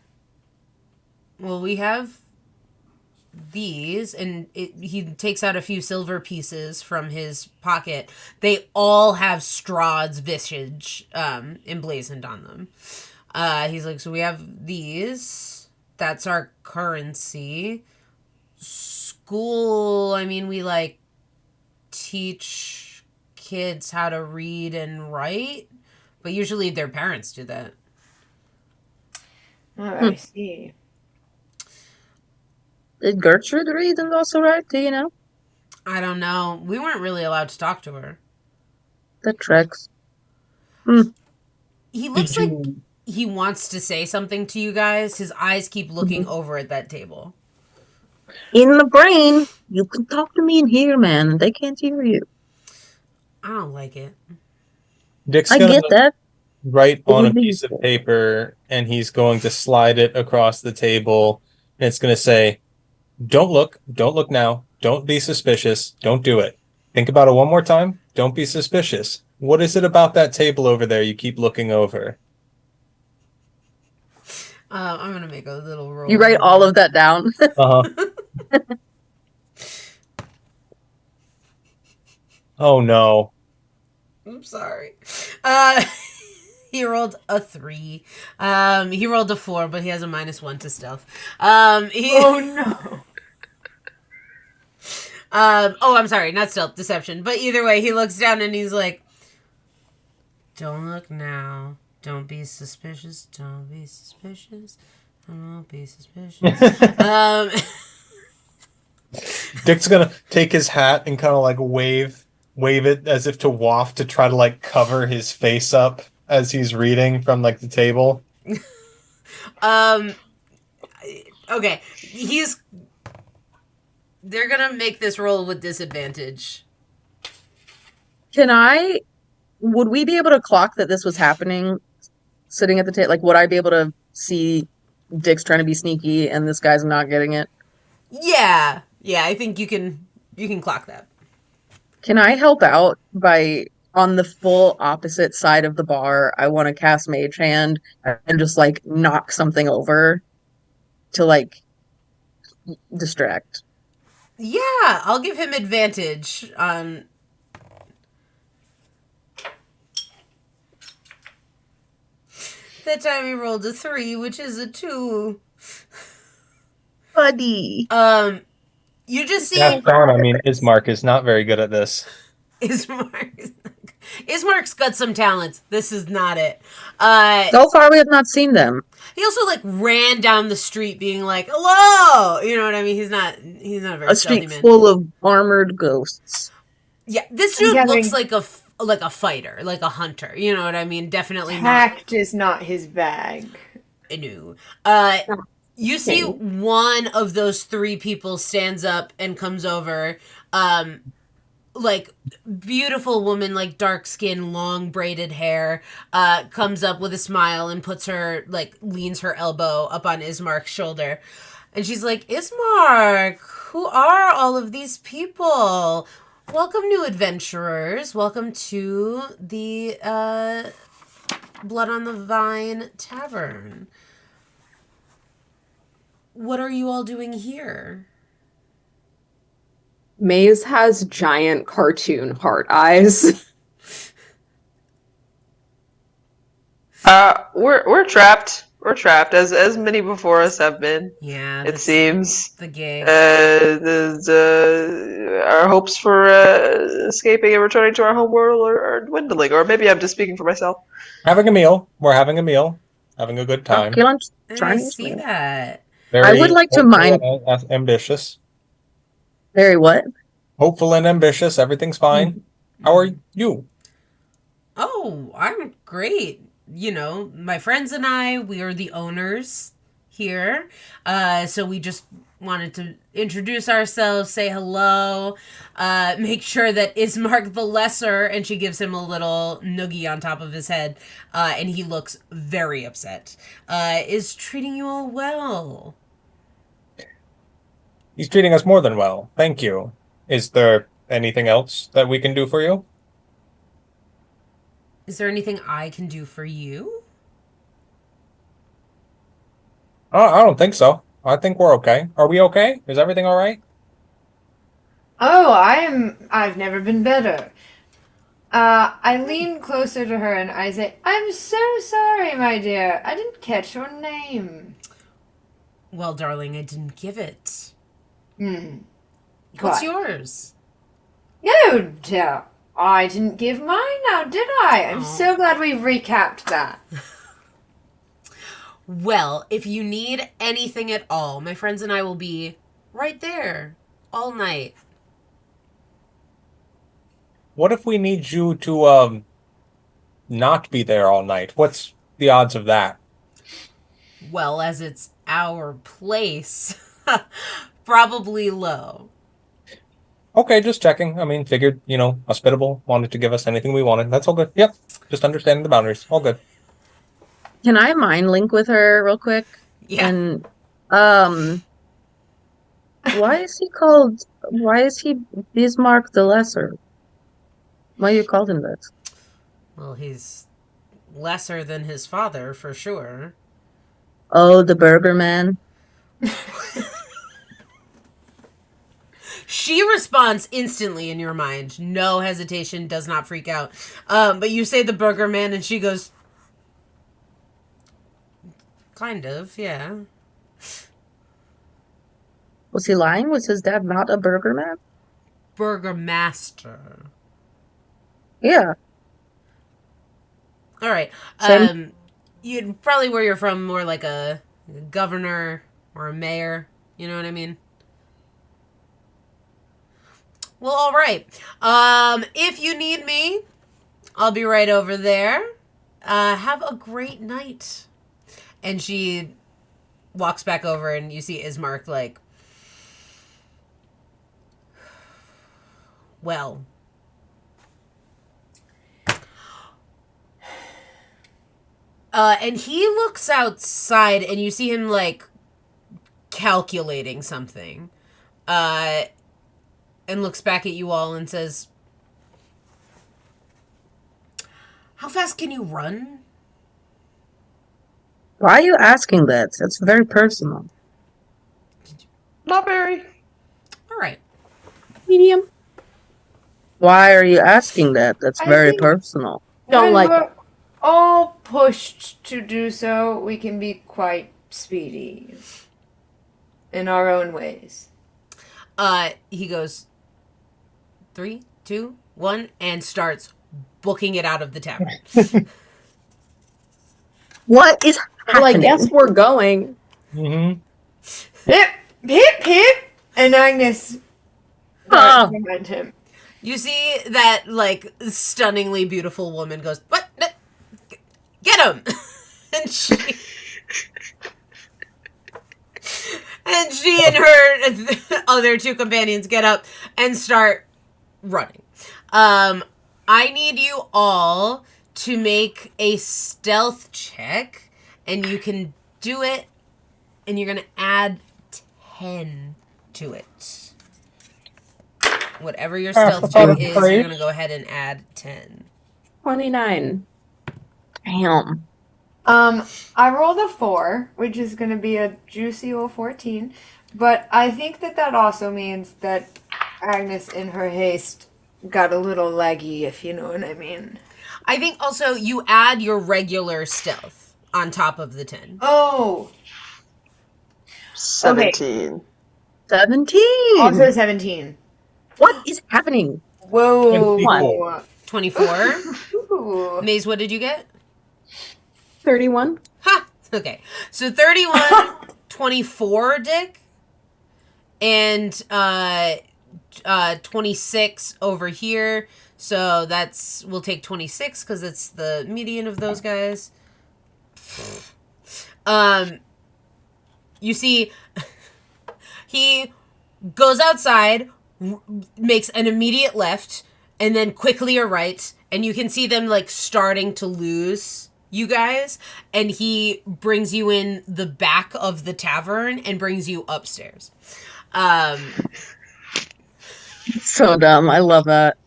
Well, we have these, and he takes out a few silver pieces from his pocket. They all have Strahd's visage emblazoned on them. He's like, so we have these. That's our currency. School, I mean, we like teach kids how to read and write, but usually their parents do that. Oh, I see. Did Gertrude read and also write? Do you know? I don't know. We weren't really allowed to talk to her. That tracks. He looks like he wants to say something to you guys. His eyes keep looking over at that table. In the brain, you can talk to me in here, man. They can't hear you. I don't like it. Dick's I gonna get that. write on a would be- piece of paper, and he's going to slide it across the table, and it's going to say, don't look now, don't be suspicious, don't do it. Think about it one more time, don't be suspicious. What is it about that table over there you keep looking over? I'm gonna make a little roll. You write all of that down. Uh-huh. Oh no. Oops, sorry. He rolled a 3. He rolled a 4, but he has a -1 to stealth. Oh no. I'm sorry, not stealth, deception. But either way, he looks down and he's like, "Don't look now. Don't be suspicious. Don't be suspicious. Don't be suspicious." Dick's gonna take his hat and kind of like wave it as if to waft to try to like cover his face up as he's reading from like the table. Okay, they're gonna make this roll with disadvantage. Would we be able to clock that this was happening sitting at the table? Like, would I be able to see Dick's trying to be sneaky and this guy's not getting it? Yeah, I think you can clock that. Can I help out by on the full opposite side of the bar? I want to cast Mage Hand and just like knock something over to like distract. Yeah, I'll give him advantage on. That time he rolled a 3, which is a 2. Buddy. You just see Yeah, darn, I mean, Ismark is not very good at this. Ismark's got some talents. This is not it. So far, we have not seen them. He also like ran down the street being like, "Hello," you know what I mean? He's not a very A stealthy street man. full of armored ghosts. Yeah, this dude Yeah, looks like- like a fighter, like a hunter. You know what I mean? Definitely not. Tact is not his bag. No. You see one of those 3 people stands up and comes over. Like beautiful woman, like dark skin, long braided hair, comes up with a smile and leans her elbow up on Ismark's shoulder. And she's like, "Ismark, who are all of these people? Welcome, new adventurers. Welcome to the Blood on the Vine Tavern. What are you all doing here?" Maze has giant cartoon heart eyes. We're trapped. We're trapped, as many before us have been. Yeah, It that's seems. the gig. Our hopes for escaping and returning to our home world are dwindling, or maybe I'm just speaking for myself. Having a meal. We're having a meal. Having a good time. Okay, lunch, I Chinese see meal. that. I would Very like to hopeful mind. and ambitious. Very what? Hopeful and ambitious. Everything's fine. How are you? Oh, I'm great. You know, my friends and I, we are the owners here. So we just wanted to introduce ourselves, say hello, make sure that Ismark the Lesser, and she gives him a little noogie on top of his head, and he looks very upset, is treating you all well. He's treating us more than well. Thank you. Is there anything else that we can do for you? Is there anything I can do for you? I don't think so. I think we're okay. Are we okay? Is everything all right? Oh, I've never been better. I lean closer to her and I say, I'm so sorry, my dear. I didn't catch your name. Well, darling, I didn't give it. Hmm. What's What? yours? No, dear. I didn't give mine now, did I? I'm Oh. so glad we recapped that. Well, if you need anything at all, my friends and I will be right there all night. What if we need you to not be there all night? What's the odds of that? Well, as it's our place, probably low. Okay, just checking. I mean, figured, hospitable, wanted to give us anything we wanted. That's all good. Yep. Just understanding the boundaries. All good. Can I mind link with her real quick? Yeah. And why is he Bismarck the Lesser? Why you called him that? Well, he's lesser than his father, for sure. Oh, the Burgerman. She responds instantly in your mind. No hesitation, does not freak out. But you say the Burger Man, and she goes, kind of, yeah. Was he lying? Was his dad not a Burgerman? Burger Master. Yeah. All right. Same. You'd probably where you're from more like a governor or a mayor. You know what I mean? Well, all right. If you need me, I'll be right over there. Have a great night. And she walks back over, and you see Ismark like, well. And he looks outside, and you see him like calculating something. And looks back at you all and says, how fast can you run? Why are you asking that? That's very personal. Not very. All right. Medium. Why are you asking that? That's I very think- personal. Don't When like we're it. all pushed to do so, we can be quite speedy in our own ways. He goes, 3, 2, 1, and starts booking it out of the tavern. What is Well, I happening? guess we're going. Mm-hmm. Hip, hip, hip! And Agnes Ah. behind him. You see that, like, stunningly beautiful woman goes, what? Get him! and she and her other two companions get up and start running. I need you all to make a stealth check, and you can do it, and you're going to add 10 to it. Whatever your stealth check is, you're going to go ahead and add 10. 29. Damn. I rolled a 4, which is going to be a juicy old 14. But I think that also means that Agnes, in her haste, got a little leggy, if you know what I mean. I think also you add your regular stealth on top of the 10. Oh, 17. 17. also 17. What is happening? One. Whoa. 24. Ooh. Maze, what did you get? 31. Ha! Okay. So 31, 24, Dick. And 26 over here. So we'll take 26 because it's the median of those guys. You see, he goes outside, makes an immediate left, and then quickly a right, and you can see them like starting to lose you guys, and he brings you in the back of the tavern and brings you upstairs. So dumb. I love that.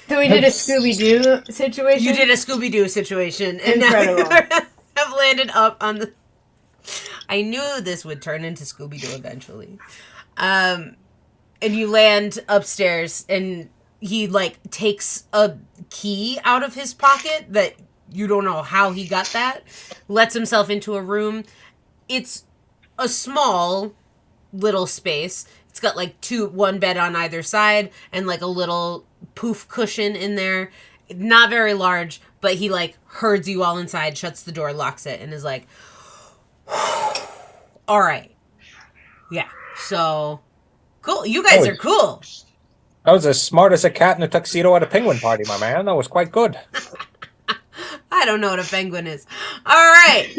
So we did a Scooby-Doo situation? You did a Scooby-Doo situation, and Incredible. now you have landed up on the... I knew this would turn into Scooby-Doo eventually. And you land upstairs, and he, like, takes a key out of his pocket that you don't know how he got that, lets himself into a room. It's a small little space. It's got, like, one bed on either side, and, like, a little poof cushion in there. Not very large, but he, like, herds you all inside, shuts the door, locks it, and is like, all right. Yeah. So, cool. You guys are cool. I was as smart as a cat in a tuxedo at a penguin party, my man. That was quite good. I don't know what a penguin is. All right.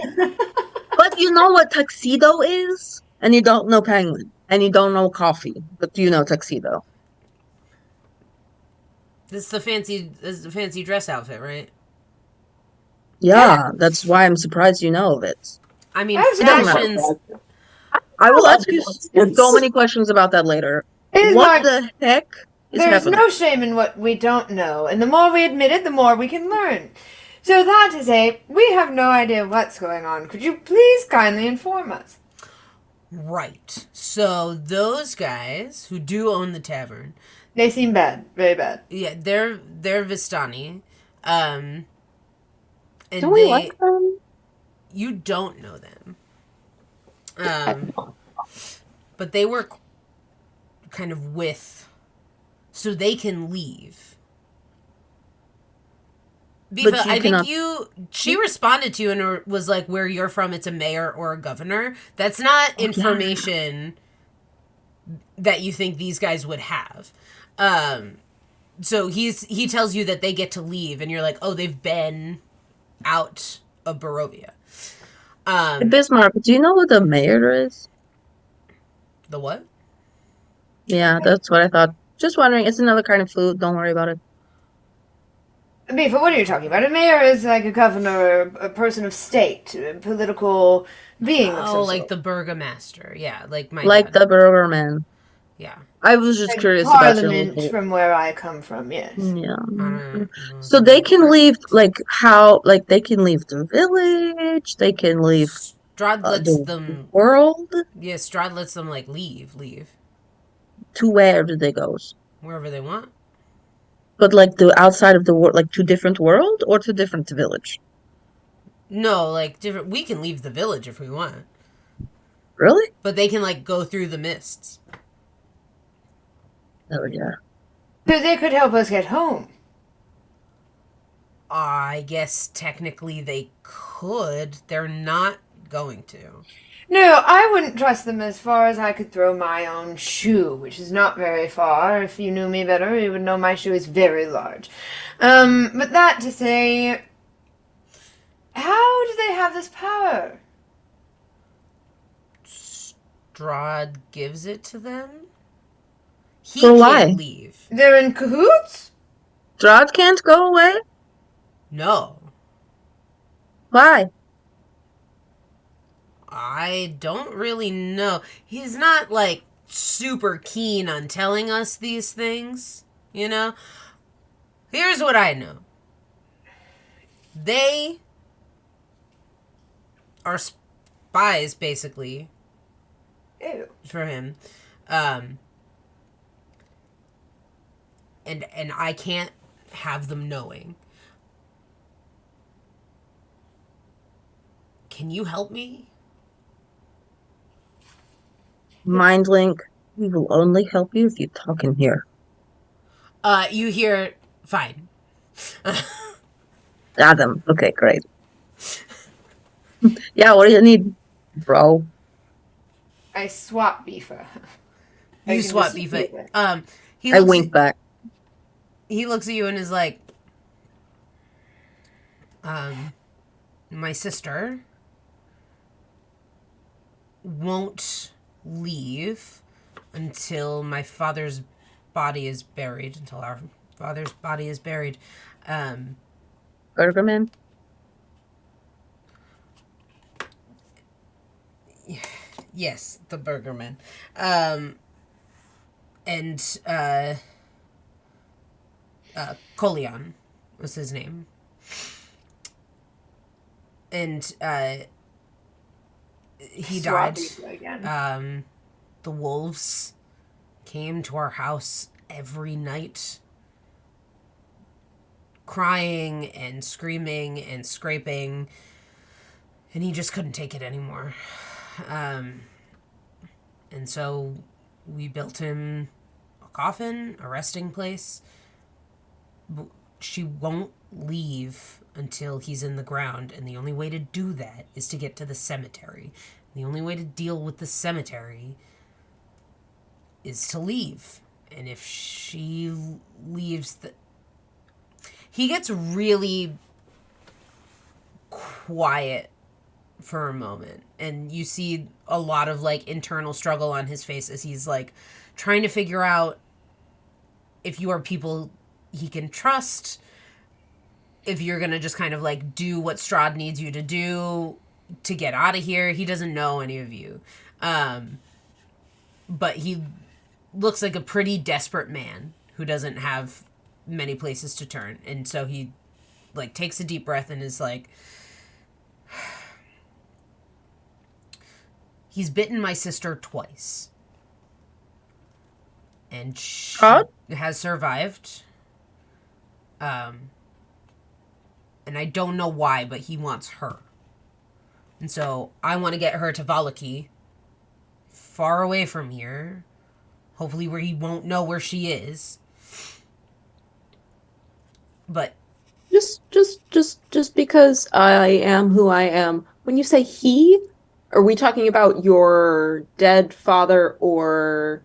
But you know what tuxedo is? And you don't know penguin. And you don't know coffee. But you know tuxedo. This is the fancy dress outfit, right? Yeah, that's why I'm surprised you know of it. I mean, I have fashions. I will ask you so many questions about that later. It is What not- the heck is There's happening? no shame in what we don't know, and the more we admit it, the more we can learn. So that to say, we have no idea what's going on. Could you please kindly inform us? Right. So those guys who do own the tavern, They seem bad, very bad. yeah, they're Vistani. And Don't we like them? you don't know them. But they work kind of with, so they can leave. Bifa, But you I cannot- think she responded to you and was like, where you're from, it's a mayor or a governor. That's not information that you think these guys would have. So he tells you that they get to leave, and you're like, oh, they've been out of Barovia. Bismarck, do you know what the mayor is? The what? Yeah, that's what I thought. Just wondering. It's another kind of food. Don't worry about it. Bifa, what are you talking about? A mayor is like a governor, a person of state, a political being of Oh, some like sort. the burgomaster. Yeah, like my Like dad. the Burgerman. Yeah. I was just Like curious about your Parliament, local... from where I come from, yes. Yeah. Mm. So they can leave, like, how... Like, they can leave the village. They can leave Strahd lets the them. world. Yeah, Strahd lets them like leave To where do they go? wherever they want. But, like, the outside of the world, like, to different world or to different village? No, like different. We can leave the village if we want, Really? but they can like go through the mists. Oh, yeah. So they could help us get home. I guess technically they could. They're not going to. No, I wouldn't trust them as far as I could throw my own shoe, which is not very far. If you knew me better, you would know my shoe is very large. But that to say, how do they have this power? Strahd gives it to them. He For can't why? leave. They're in cahoots? Strahd can't go away? No, Why? I don't really know. He's not like super keen on telling us these things, you know? Here's what I know. They are spies, basically, Ew. for him. and I can't have them knowing. Can you help me? Mind link. We will only help you if you talk in here. You hear fine. Adam. Okay, great. Yeah, what do you need, bro? I swap Bifa. You swap Bifa. He I looks wink back. he looks at you and is like, my sister won't leave until my father's body is buried, until our father's body is buried. Burgerman? Yes, the Burgerman. And Colion was his name. And he Swap died. Bifa again. The wolves came to our house every night, crying and screaming and scraping, and he just couldn't take it anymore. And so we built him a coffin, a resting place. She won't leave until he's in the ground, and the only way to do that is to get to the cemetery. The only way to deal with the cemetery is to leave. And if she leaves, he gets really quiet for a moment, and you see a lot of like internal struggle on his face as he's like trying to figure out if you are people he can trust, if you're gonna just kind of like do what Strahd needs you to do to get out of here. He doesn't know any of you, but he looks like a pretty desperate man who doesn't have many places to turn, and so he like takes a deep breath and is like, he's bitten my sister twice. And she has survived. And I don't know why, but he wants her. And so I want to get her to Valaki, far away from here, hopefully where he won't know where she is. But just because I am who I am. When you say he, are we talking about your dead father or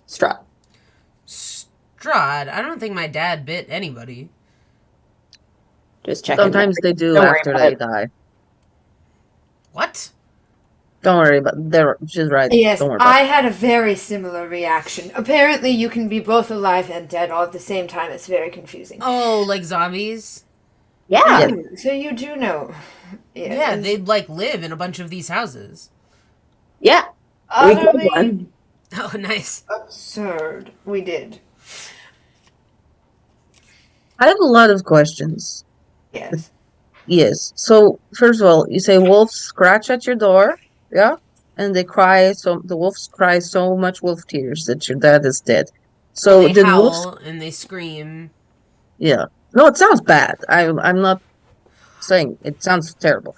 Strahd? Strahd, I don't think my dad bit anybody. Just checking. Sometimes they do Don't worry after about they it. die. What? Don't worry about she's right. Yes, Don't worry about I had a very similar reaction. Apparently, you can be both alive and dead all at the same time. It's very confusing. Oh, like zombies? Yeah. Yeah. So you do know. Yeah, they like live in a bunch of these houses. Yeah. We killed Utterly one. Oh, nice. absurd. We did. I have a lot of questions. Yes. Yes. So first of all, you say wolves scratch at your door, yeah, and they cry. So the wolves cry so much wolf tears that your dad is dead. So Well, they did howl wolves? and they scream. Yeah. No, it sounds bad. I'm not saying it sounds terrible.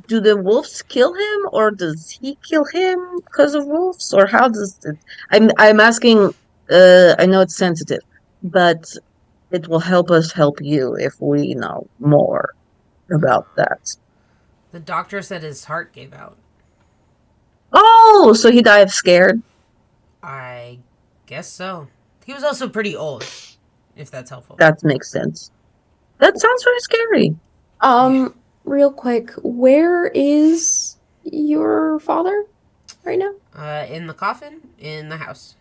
Do the wolves kill him, or does he kill him because of wolves, or how does it? I'm asking. I know it's sensitive, but it will help us help you if we know more about that. The doctor said his heart gave out. Oh, so he died scared. I guess so. He was also pretty old, if that's helpful. That makes sense. That sounds very scary. Real quick, where is your father right now? In the coffin, in the house.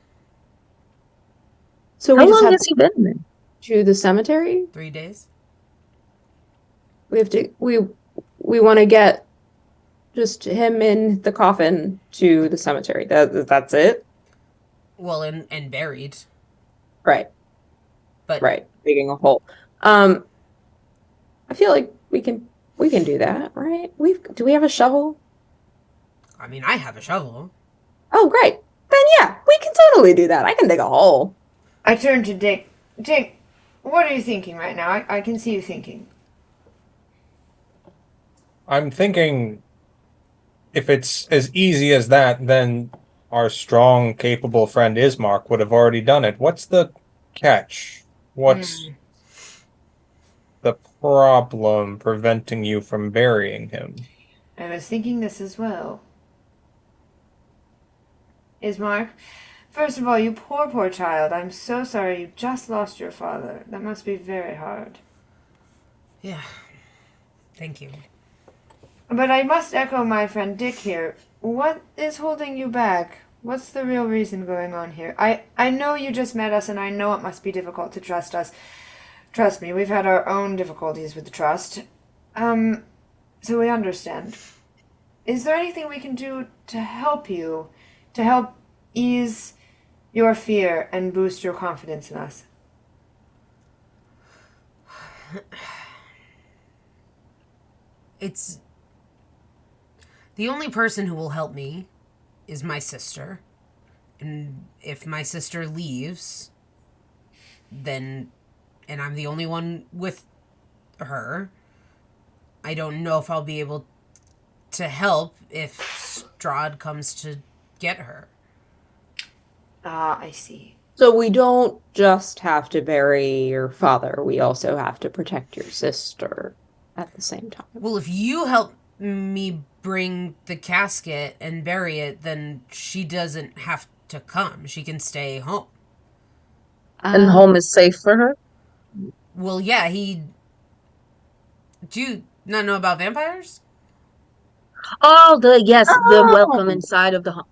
So we How just long have has he been there? to the cemetery. 3 days. We have to. We want to get just him in the coffin to the cemetery. That's it. Well, and buried. Right. But Right. Digging a hole. I feel like we can do that, right? Do we have a shovel? I mean, I have a shovel. Oh, great. Then yeah, we can totally do that. I can dig a hole. I turned to Dick. Jake, what are you thinking right now? I can see you thinking. I'm thinking if it's as easy as that, then our strong, capable friend Ismark would have already done it. What's the catch? What's Hmm. the problem preventing you from burying him? I was thinking this as well. Ismark, first of all, you poor child. I'm so sorry you just lost your father. That must be very hard. Yeah. Thank you. But I must echo my friend Dick here. What is holding you back? What's the real reason going on here? I know you just met us, and I know it must be difficult to trust us. Trust me, we've had our own difficulties with the trust. So we understand. Is there anything we can do to help you? To help ease your fear and boost your confidence in us? It's the only person who will help me is my sister. And if my sister leaves, then and I'm the only one with her, I don't know if I'll be able to help if Strahd comes to get her. Ah, I see. So we don't just have to bury your father, we also have to protect your sister at the same time. Well, if you help me bring the casket and bury it, then she doesn't have to come. She can stay home. And home is safe for her? Well, yeah, he. Do you not know about vampires? Oh, the welcome Oh, inside of the home.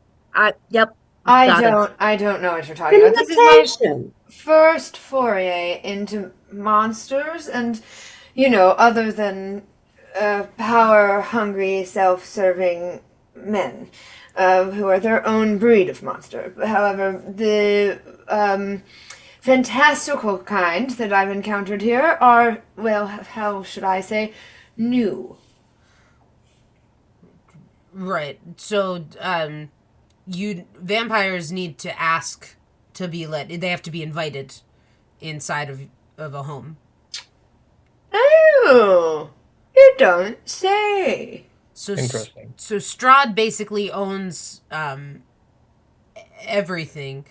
Yep, I got it. don't know what you're the talking about. This is my invitation. first foray into monsters, and other than power hungry, self serving men who are their own breed of monster. However, the fantastical kind that I've encountered here are, well, how should I say, new. Right. So, you vampires need to ask to be let. They have to be invited inside of a home. Oh, you don't say. So, Interesting. so Strahd basically owns everything,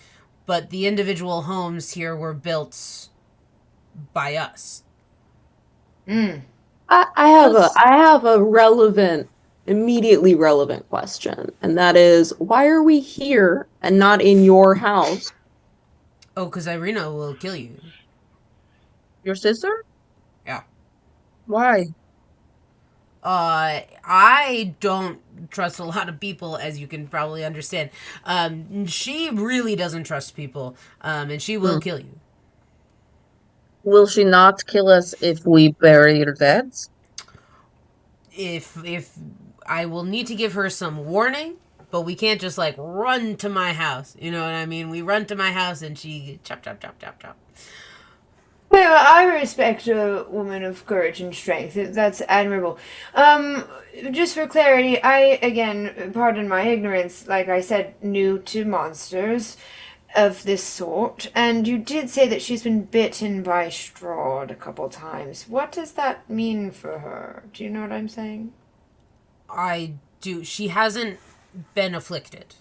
but the individual homes here were built by us. Mm. I have a immediately relevant question, and that is, why are we here and not in your house? Oh, because Irina will kill you. Your sister? Yeah. Why? I don't trust a lot of people, as you can probably understand. She really doesn't trust people, and she will Hmm. kill you. Will she not kill us if we bury your dead? If I will need to give her some warning, but we can't just like run to my house. You know what I mean? We run to my house and she chop chop chop chop chop. Well, I respect a woman of courage and strength. That's admirable. Just for clarity, I, again, pardon my ignorance, like I said, new to monsters of this sort, and you did say that she's been bitten by Strahd a couple times. What does that mean for her? Do you know what I'm saying? I do. She hasn't been afflicted.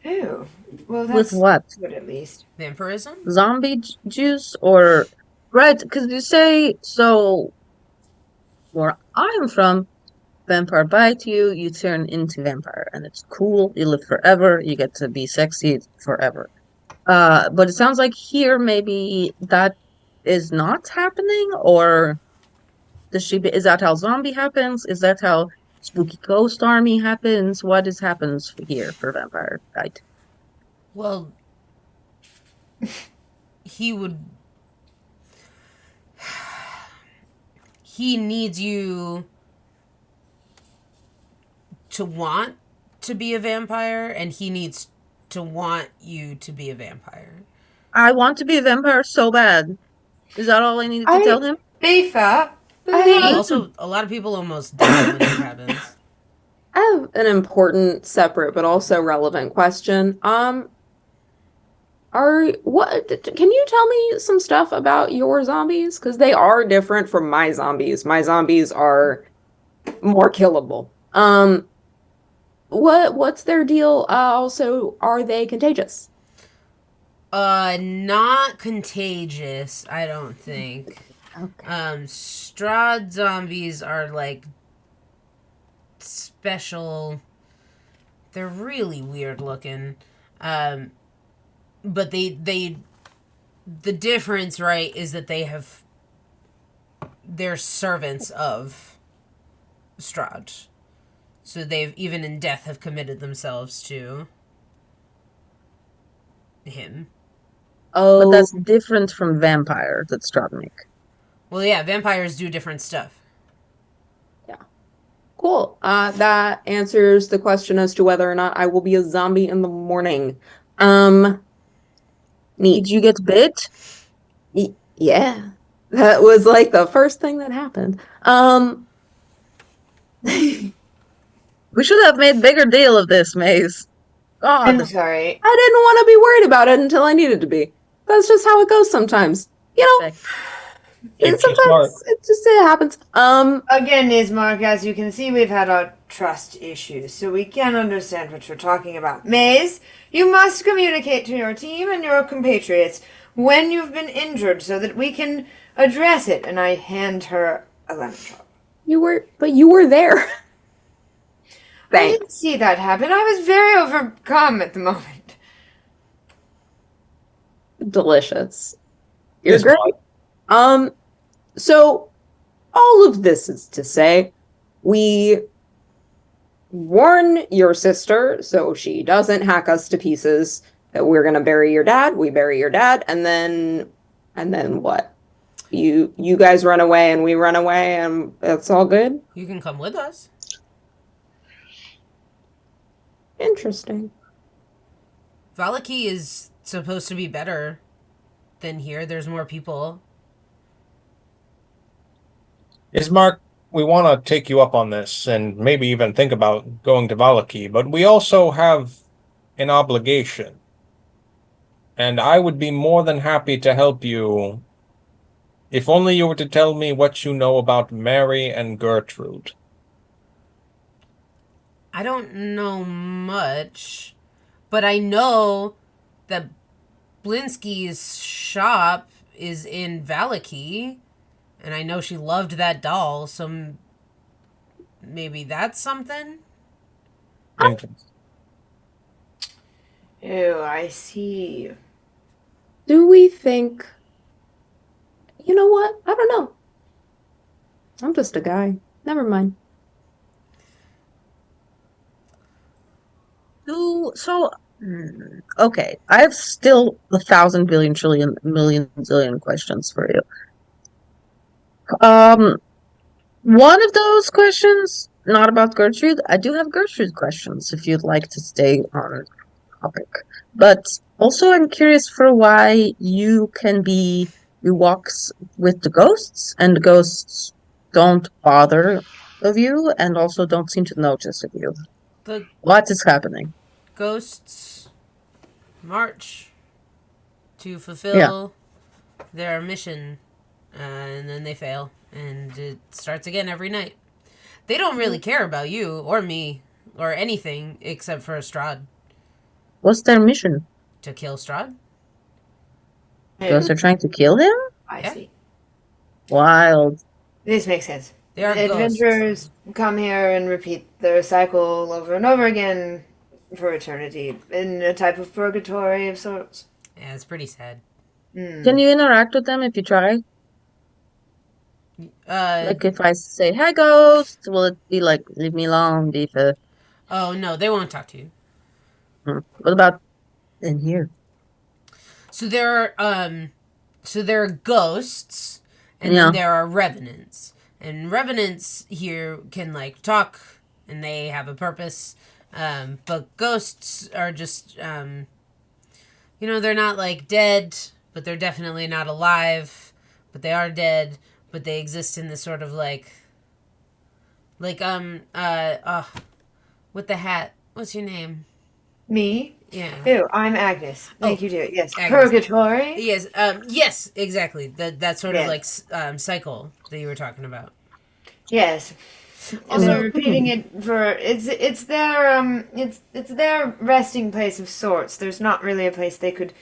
Oh, well, With that's what? good at least. Vampirism? Zombie juice or right? Because you say so. Where I'm from, vampire bite you, you turn into vampire, and it's cool. You live forever. You get to be sexy forever. But it sounds like here maybe that is not happening, or is that how zombie happens? Is that how spooky ghost army happens? What is happens here for vampire bite? Well, he would. He needs you to want to be a vampire, and he needs to want you to be a vampire. I want to be a vampire so bad. Is that all I needed to tell I him? Bifa, I Well, have also, a lot of people almost die when that happens. I have an important, separate, but also relevant question. Can you tell me some stuff about your zombies? Because they are different from my zombies. My zombies are more killable. What's their deal? Also, are they contagious? Not contagious, I don't think. Okay. Strahd zombies are like special. They're really weird looking. But the difference, right, is that they're servants of Strahd. So they've, even in death, have committed themselves to him. But Oh, that's different from vampire that Strahd make. Well, yeah, vampires do different stuff. cool. That answers the question as to whether or not I will be a zombie in the morning. Did Neat. you get bit? Yeah. That was like the first thing that happened. I We should have made bigger deal of this, Maze. I'm God. sorry. didn't want to be worried about it until I needed to be. That's just how it goes sometimes. You know, Keeps you smart. sometimes it happens. Again, Ismark, as you can see, we've had our trust issues, so we can't understand what you're talking about. Maze, you must communicate to your team and your compatriots when you've been injured so that we can address it. And I hand her a lemon drop. you were there. I Thanks. didn't see that happen. I was very overcome at the moment. Delicious. You're Yes, great. So all of this is to say, we warn your sister so she doesn't hack us to pieces that we're gonna bury your dad. We bury your dad, and then what? You guys run away and we run away and it's all good? You can come with us. Interesting. Valaki is supposed to be better than here. There's more people. Ismark, we want to take you up on this and maybe even think about going to Valaki, but we also have an obligation. And I would be more than happy to help you if only you were to tell me what you know about Mary and Gertrude. I don't know much, but I know that Blinsky's shop is in Valaki, and I know she loved that doll, so maybe that's something? Interesting. Oh, I see. Do we think you know what? I don't know. I'm just a guy. Never mind. Okay. I have still 1,000 billion trillion million zillion questions for you. One of those questions, not about Gertrude. I do have Gertrude questions if you'd like to stay on topic. But also, I'm curious for why you walks with the ghosts, and the ghosts don't bother of you, and also don't seem to notice of you. The What is happening? ghosts march to fulfill their mission, and then they fail, and it starts again every night. They don't really care about you or me or anything except for Strahd. What's their mission? To kill Strahd? Ghosts are trying to kill him? I Yeah. see. Wild. This makes sense. They are Adventurers ghosts. come here and repeat their cycle over and over again for eternity in a type of purgatory of sorts. Yeah, it's pretty sad. Can you interact with them if you try? Like if I say, "Hi, ghost," will it be like, "Leave me alone, Diva"? Oh no, they won't talk to you. What about in here? So there are ghosts, and then there are revenants. And revenants here can like talk, and they have a purpose. But ghosts are just they're not like dead, but they're definitely not alive. But they are dead, but they exist in this sort of like with the hat. What's your name? Me? Yeah. Ew, I'm Agnes. Thank Oh, you, dear. Yes, Agnes. purgatory. Yes. Yes. Exactly. That sort of Yes. like cycle that you were talking about. Yes. And Also, they're repeating it for it's their it's their resting place of sorts. There's not really a place they could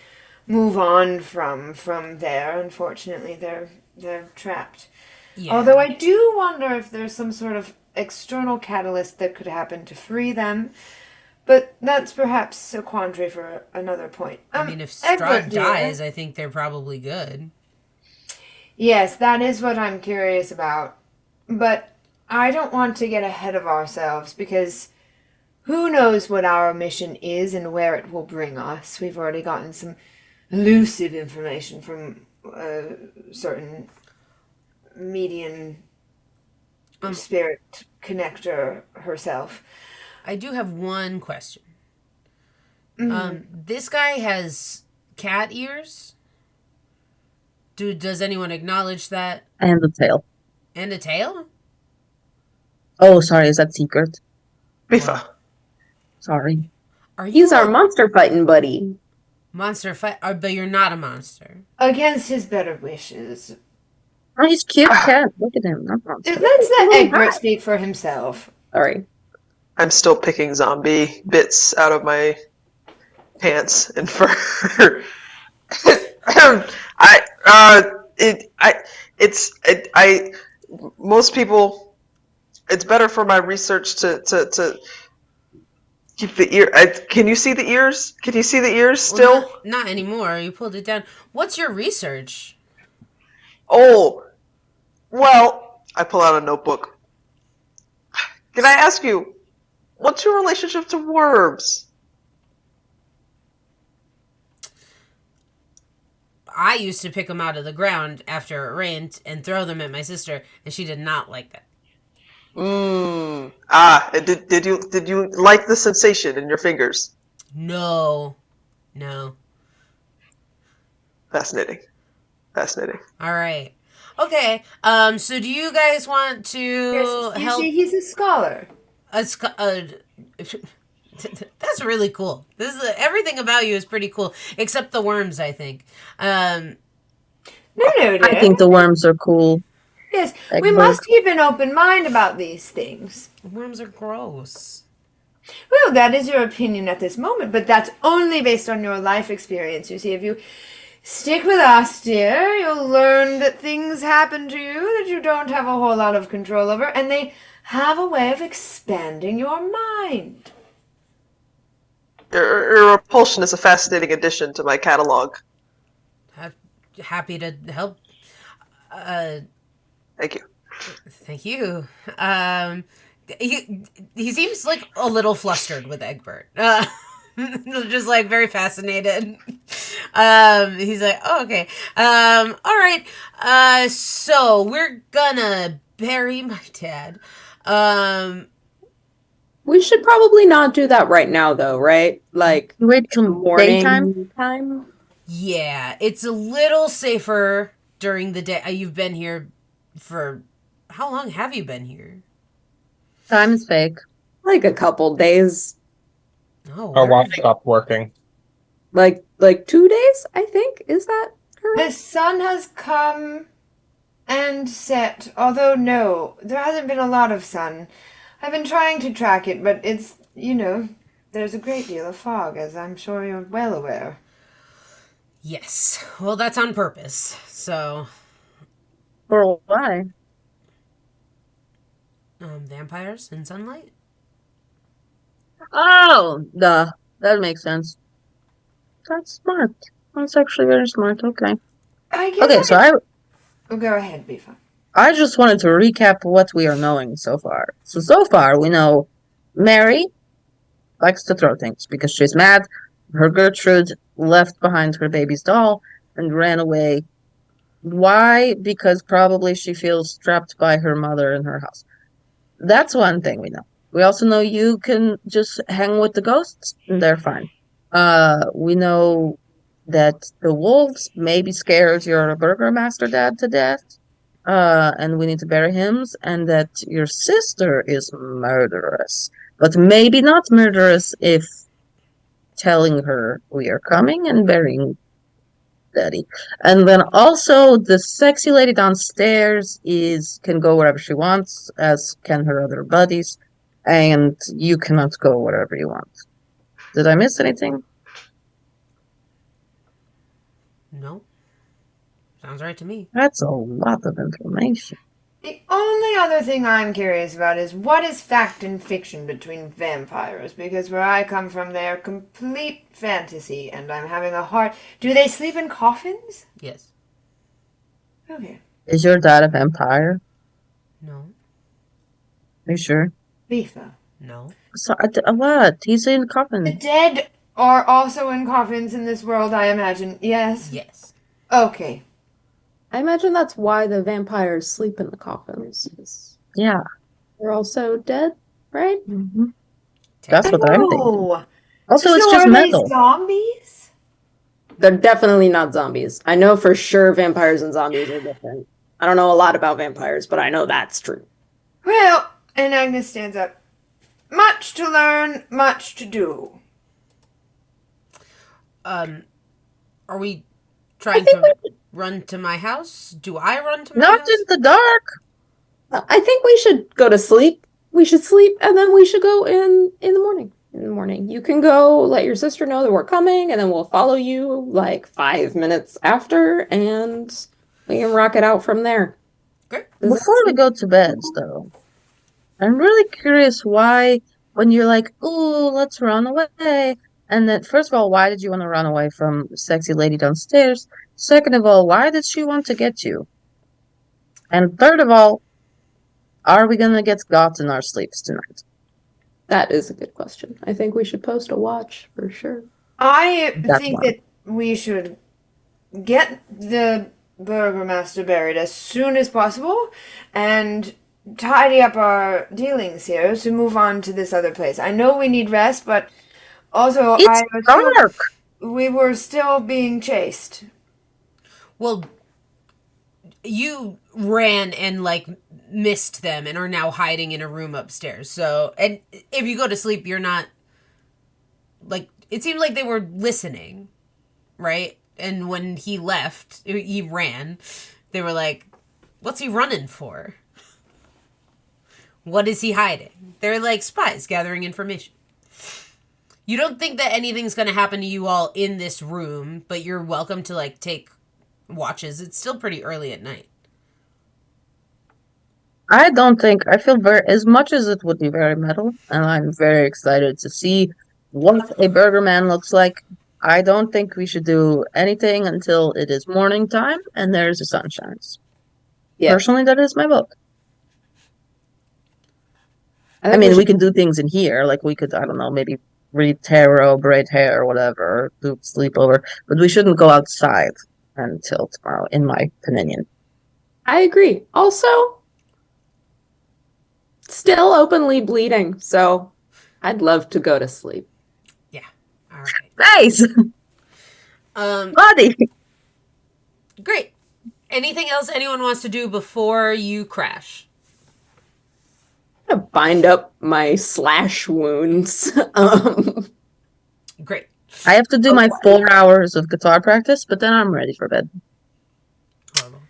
move on from there. Unfortunately, they're trapped. yeah. Although I do wonder if there's some sort of external catalyst that could happen to free them. But that's perhaps a quandary for another point. I mean, if Egbert, Strahd dear. dies, I think they're probably good. Yes, that is what I'm curious about. But I don't want to get ahead of ourselves because who knows what our mission is and where it will bring us. We've already gotten some elusive information from a certain median spirit connector herself. I do have one question. This guy has cat ears. Does anyone acknowledge that? And the tail. And a tail? Oh, sorry, is that secret? Bifa. Sorry. Are you He's our a monster fighting buddy. monster fight? But you're not a monster. Against his better wishes. Oh, he's cute cat. Look at him. Not monster. Let's let Egbert speak for himself. Sorry. I'm still picking zombie bits out of my pants and fur. Most people, it's better for my research to keep the ear. Can you see the ears? Can you see the ears still? Well, not anymore. You pulled it down. What's your research? Oh, well, I pull out a notebook. Can I ask you, what's your relationship to worms? I used to pick them out of the ground after it rained and throw them at my sister, and she did not like that. Did you like the sensation in your fingers? No. Fascinating. All right. Okay. So do you guys want to Yes, you help? see, he's a scholar. That's really cool. This is everything about you is pretty cool, except the worms. I think. No, dear. I think the worms are cool. Yes, we Egbert. must keep an open mind about these things. Worms are gross. Well, that is your opinion at this moment, but that's only based on your life experience. You see, if you stick with us, dear, you'll learn that things happen to you that you don't have a whole lot of control over, and they have a way of expanding your mind. Your repulsion is a fascinating addition to my catalog. Happy to help. Thank you. Thank you. He seems like a little flustered with Egbert. Just like very fascinated. He's like, oh, okay. All right. So we're gonna bury my dad. We should probably not do that right now, though, right? Like Wait till morning daytime. time. Yeah, it's a little safer during the day. You've been here for how long have you been here? Time is fake. Like a couple days. Oh, Our word. watch stopped working. Like 2 days, I think. Is that correct? The sun has come and set, although no, there hasn't been a lot of sun. I've been trying to track it, but it's, there's a great deal of fog, as I'm sure you're well aware. Yes. Well, that's on purpose. So, For why? vampires and sunlight. Oh, duh. That makes sense. That's smart. That's actually very smart. Okay. I guess Okay, so Oh, go ahead, Bifa. I just wanted to recap what we are knowing so far. So far we know Mary likes to throw things because she's mad. Her Gertrude left behind her baby's doll and ran away. Why? Because probably she feels trapped by her mother in her house. That's one thing we know. We also know you can just hang with the ghosts and they're fine. We know that the wolves may be scared your burgermaster dad to death. And we need to bury him, and that your sister is murderous. But maybe not murderous if telling her we are coming and burying Daddy. And then also the sexy lady downstairs can go wherever she wants, as can her other buddies, and you cannot go wherever you want. Did I miss anything? No. Sounds right to me. That's a lot of information. The only other thing I'm curious about is what is fact and fiction between vampires? Because where I come from, they are complete fantasy, and I'm having a hard. Do they sleep in coffins? Yes. Okay. Is your dad a vampire? No. Are you sure? Bifa. No. So, what? He's in The coffin. dead are also in coffins in this world, I imagine. Yes? Yes. Okay. I imagine that's why the vampires sleep in the coffins. 'Cause Yeah. they're also dead, right? hmm That's what I'm thinking. Oh. Also, So it's just are they metal. zombies? They're definitely not zombies. I know for sure vampires and zombies are different. I don't know a lot about vampires, but I know that's true. Well, and Agnes stands up. Much to learn, much to do. Are we trying to run to my house? Do I run to my Not house? in the dark. I think we should go to sleep. We should sleep, and then we should go in the morning. In the morning, you can go let your sister know that we're coming, and then we'll follow you like 5 minutes after, and we can rock it out from there. Great. Before we go to bed, though, I'm really curious why, when you're like, "Ooh, let's run away," and then first of all, why did you want to run away from the sexy lady downstairs? Second of all, why did she want to get you? And third of all, are we gonna get got in our sleeps tonight? That is a good question. I think we should post a watch for sure. I That think one. that we should get the Burgermaster buried as soon as possible and tidy up our dealings here to move on to this other place. I know we need rest, but also It's I assume dark. we were still being chased. Well, you ran and like missed them and are now hiding in a room upstairs. So, and if you go to sleep, you're not like it seemed like they were listening, right? And when he left, he ran. They were like, "What's he running for? What is he hiding?" They're like spies gathering information. You don't think that anything's going to happen to you all in this room, but you're welcome to like take watches. It's still pretty early at night. I don't think I feel very as much as it would be very metal, and I'm very excited to see what a Burgerman looks like. I don't think we should do anything until it is morning time and there's the sun shines. Yeah. Personally, that is my vote. I think mean, we should- can do things in here, like we could, I don't know, maybe read tarot, braid hair, or whatever, do sleepover, but we shouldn't go outside until tomorrow, in my opinion. I agree. Also, still openly bleeding, so I'd love to go to sleep. All right. Nice! Buddy! Great. Anything else anyone wants to do before you crash? I'm gonna bind up my slash wounds. Great. I have to do my 4 hours of guitar practice, but then I'm ready for bed. Horrible.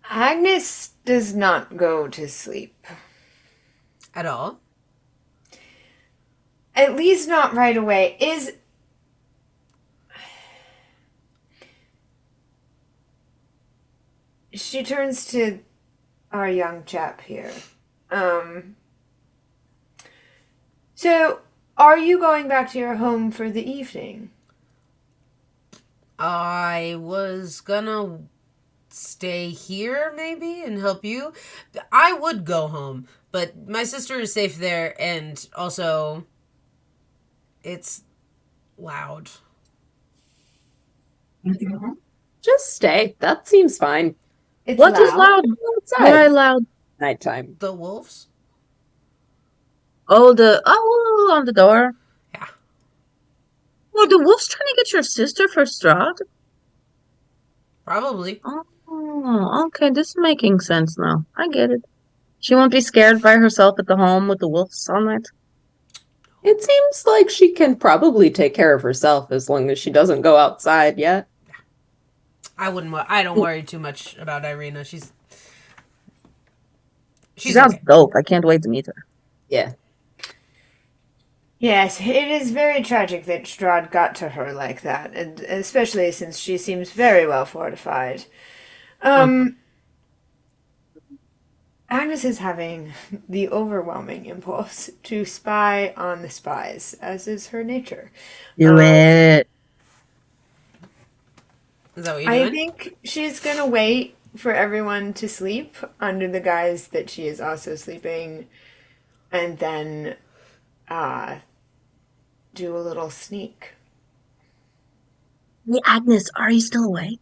Agnes does not go to sleep. At all? At least not right away. She turns to our young chap here. So, are you going back to your home for the evening? I was gonna stay here maybe and help you. I would go home, but my sister is safe there, and also it's loud. Just stay. That seems fine. It's What is loud? Go Why outside. loud? Nighttime. The wolves? Oh, on the door. Yeah. Were the wolves trying to get your sister for Strahd? Probably. Oh, okay, this is making sense now. I get it. She won't be scared by herself at the home with the wolves all night. It seems like she can probably take care of herself as long as she doesn't go outside yet. I don't worry too much about Irina. She She's sounds okay. dope. I can't wait to meet her. Yeah. Yes, it is very tragic that Strahd got to her like that, and especially since she seems very well fortified. Um, Agnes is having the overwhelming impulse to spy on the spies, as is her nature. Do it. Is that what you're I doing? think she's gonna wait for everyone to sleep under the guise that she is also sleeping, and then do a little sneak. Hey, Agnes, are you still awake?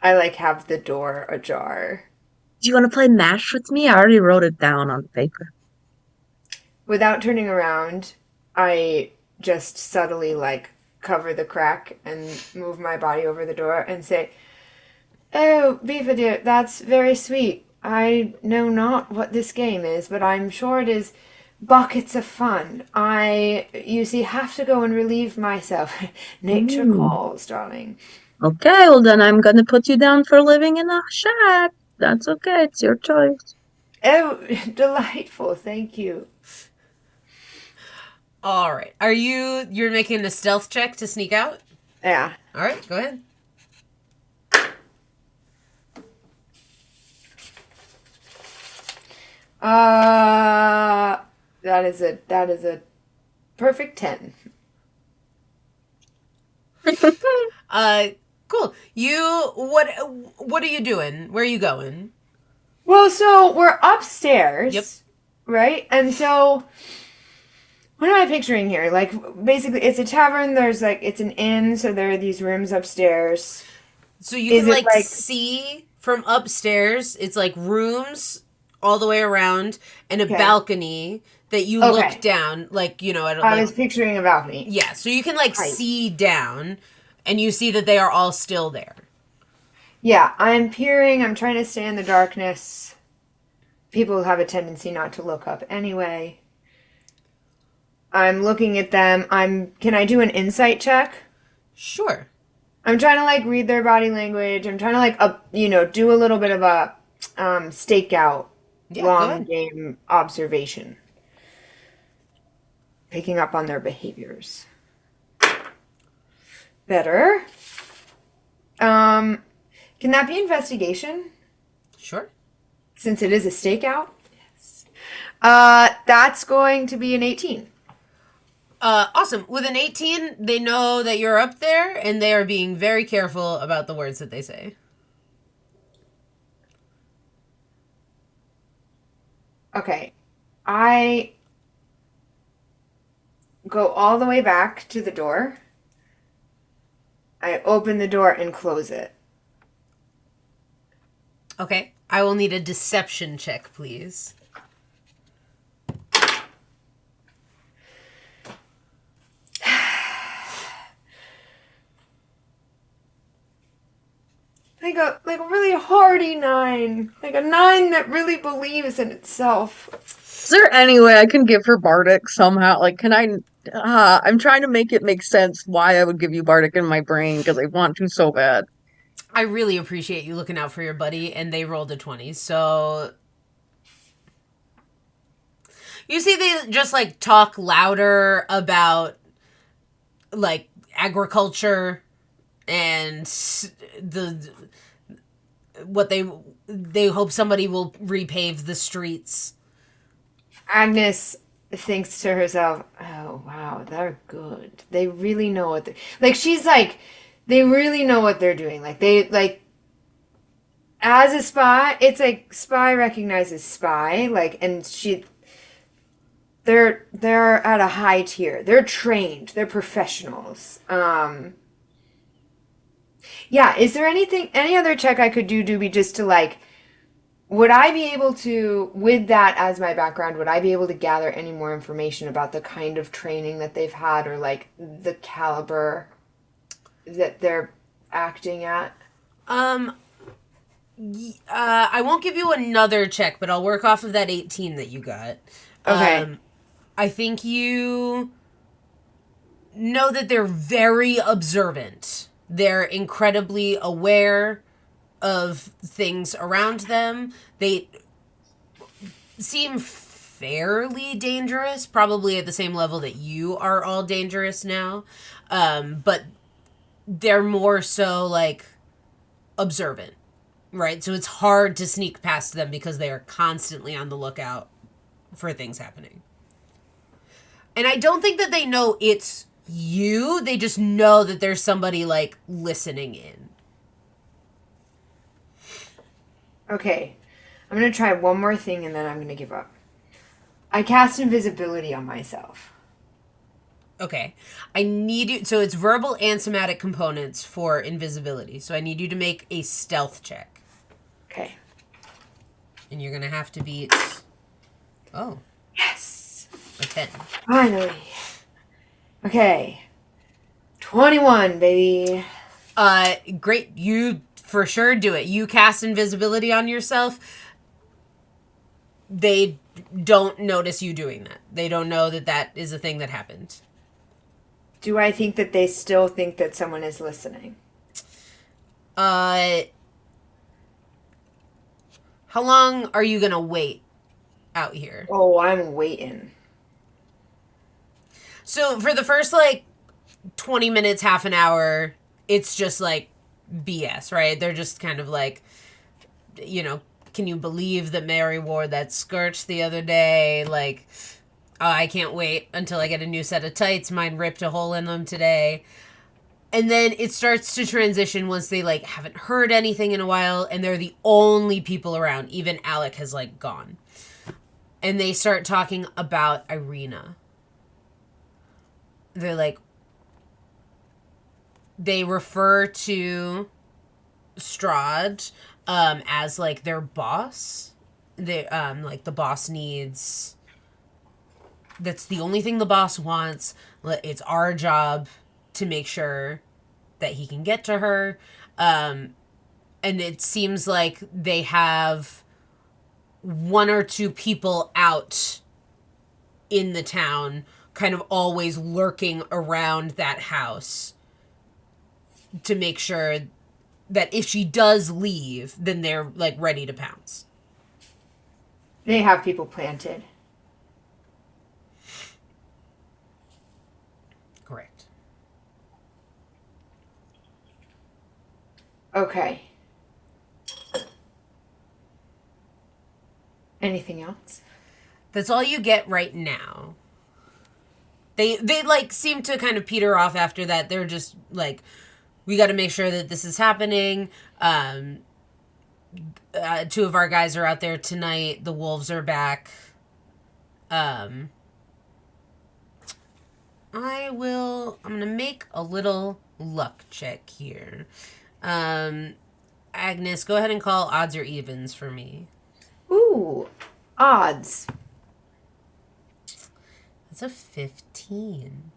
I like have the door ajar. Do you want to play MASH with me? I already wrote it down on paper. Without turning around, I just subtly like cover the crack and move my body over the door and say, "Oh, Beaver dear, that's very sweet. I know not what this game is, but I'm sure it is buckets of fun. I, you see, have to go and relieve myself. Nature calls, darling." Okay, well then I'm gonna put you down for living in a shack. That's okay, it's your choice. Oh, delightful. Thank you. All right. You're making a stealth check to sneak out? Yeah. All right, go ahead. That is a perfect 10. Cool. What are you doing? Where are you going? Well, so we're upstairs. Yep. Right? And so what am I picturing here? Like basically it's a tavern, there's like it's an inn, so there are these rooms upstairs. So you Is can it like see from upstairs. It's like rooms all the way around and a Okay. balcony that you Okay. look down, like, you know, at I was picturing a balcony. yeah. So you can like Right. see down, and you see that they are all still there. Yeah, I'm peering, I'm trying to stay in the darkness. People have a tendency not to look up anyway. I'm looking at them. Can I do an insight check? Sure. I'm trying to like read their body language. I'm trying to like do a little bit of a stakeout Yeah. Go long ahead. game observation. Picking up on their behaviors. Better. Can that be investigation? Sure. Since it is a stakeout? Yes. That's going to be an 18. Awesome. With an 18, they know that you're up there, and they are being very careful about the words that they say. Okay. I go all the way back to the door. I open the door and close it. Okay. I will need a deception check, please. Like a really hardy 9. Like a 9 that really believes in itself. Is there any way I can give her Bardic somehow? Like, can I? I'm trying to make it make sense why I would give you Bardic in my brain because I want to so bad. I really appreciate you looking out for your buddy, and they rolled a 20, so... You see they just, like, talk louder about, like, agriculture and what they hope somebody will repave the streets. Agnes thinks to herself, "Oh wow, they're good. They really know what they like." She's like, they really know what they're doing. Like they like, as a spy, it's like spy recognizes spy. Like, and they're at a high tier. They're trained. They're professionals. Yeah. Is there any other check I could do, Doobie, just to like? Would I be able to, with that as my background, would I be able to gather any more information about the kind of training that they've had or like the caliber that they're acting at? I won't give you another check, but I'll work off of that 18 that you got. Okay. I think you know that they're very observant. They're incredibly aware of things around them. They seem fairly dangerous, probably at the same level that you are all dangerous now. But they're more so like observant, right? So it's hard to sneak past them because they are constantly on the lookout for things happening. And I don't think that they know it's you. They just know that there's somebody like listening in. Okay, I'm gonna try one more thing and then I'm gonna give up. I cast invisibility on myself. Okay. I need you. So it's verbal and somatic components for invisibility. So I need you to make a stealth check. Okay. And you're going to have to beat. Oh. Yes! A 10. Finally. Okay. 21, baby. Great. You for sure do it. You cast invisibility on yourself. They don't notice you doing that. They don't know that that is a thing that happened. Do I think that they still think that someone is listening? How long are you gonna wait out here? Oh, I'm waiting. So for the first like 20 minutes, half an hour, it's just like BS, right? They're just kind of like, you know, can you believe that Mary wore that skirt the other day? Like, oh, I can't wait until I get a new set of tights. Mine ripped a hole in them today. And then it starts to transition once they like haven't heard anything in a while and they're the only people around. Even Alec has like gone. And they start talking about Irina. They're like, they refer to Strahd as like their boss. They like the boss needs. That's the only thing the boss wants. It's our job to make sure that he can get to her. And it seems like they have one or two people out in the town, kind of always lurking around that house to make sure that if she does leave, then they're like ready to pounce. They have people planted. Correct. Okay. Anything else? That's all you get right now. They like seem to kind of peter off after that. They're just like, we got to make sure that this is happening. Two of our guys are out there tonight. The wolves are back. I'm gonna make a little luck check here. Agnes, go ahead and call odds or evens for me. Ooh, odds. That's a 15.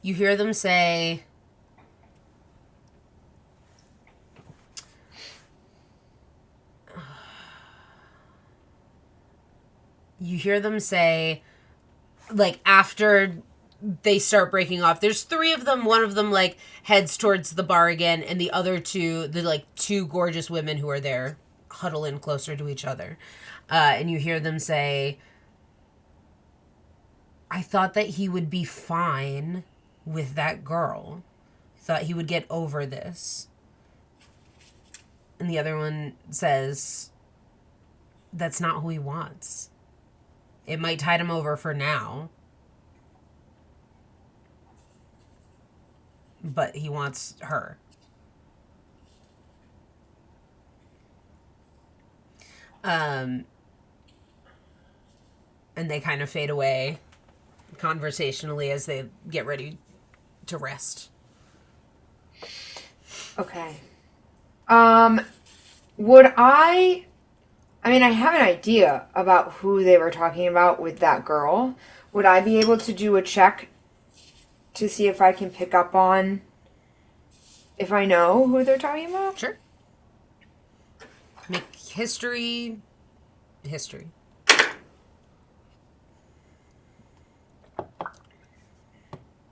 You hear them say, like, after they start breaking off, there's three of them. One of them, like, heads towards the bar again, and the other two, the, like, two gorgeous women who are there huddle in closer to each other. And you hear them say, I thought that he would be fine with that girl. I thought he would get over this. And the other one says, that's not who he wants. It might tide him over for now, but he wants her. And they kind of fade away conversationally as they get ready to rest. Okay. I mean, I have an idea about who they were talking about with that girl. Would I be able to do a check to see if I can pick up on if I know who they're talking about? Sure. Make history.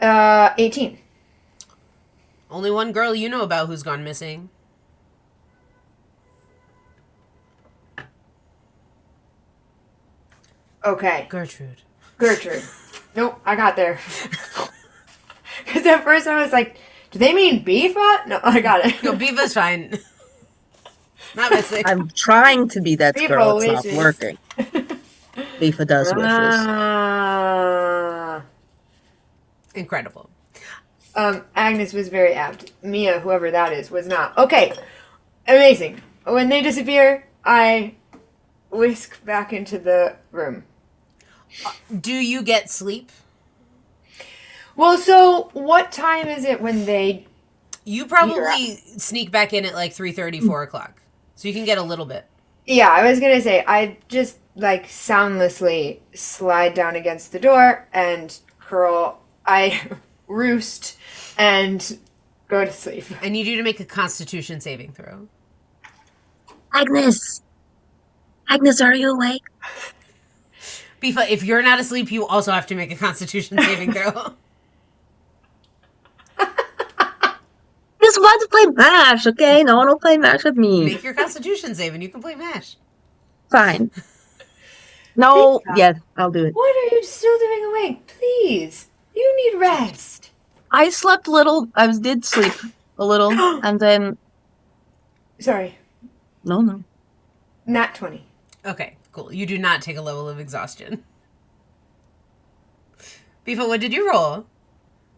18. Only one girl you know about who's gone missing. Okay. Gertrude. Nope, I got there. Because at first I was like, do they mean Bifa? No, I got it. No, Beava's fine. Not missing. I'm trying to be that Beaver girl. It's not wishes. working. Bifa does wishes. Incredible. Agnes was very apt. Mia, whoever that is, was not. Okay. Amazing. When they disappear, I whisk back into the room. Do you get sleep? Well, so what time is it when they... You probably sneak back in at like 3:30, 4 o'clock. So you can get a little bit. Yeah, I was going to say, I just, like, soundlessly slide down against the door and curl... I roost and go to sleep. I need you to make a Constitution saving throw. Agnes! Agnes, are you awake? Bifa, if you're not asleep, you also have to make a Constitution saving throw. Just want to play MASH, okay? No one will play MASH with me. Make your Constitution save and you can play MASH. Fine. No, yes, I'll do it. What are you still doing awake? Please. You need rest. I slept little. Did sleep a little, and then... Sorry. No. Nat 20. Okay, cool. You do not take a level of exhaustion. Bifa, what did you roll?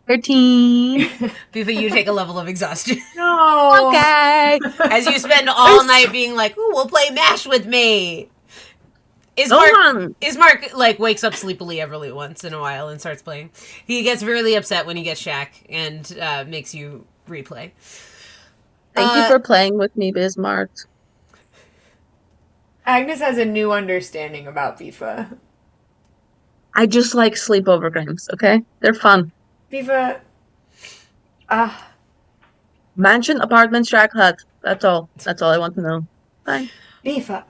13. Bifa, you take a level of exhaustion. No. Okay. As you spend all night being like, ooh, we'll play MASH with me. Go on. Ismark, like, wakes up sleepily every once in a while and starts playing. He gets really upset when he gets Shaq and makes you replay. Thank you for playing with me, Bismarck. Agnes has a new understanding about Bifa. I just like sleepover games, okay? They're fun. Bifa, Mansion, apartment, shack, hut. That's all. That's all I want to know. Bye. Bifa.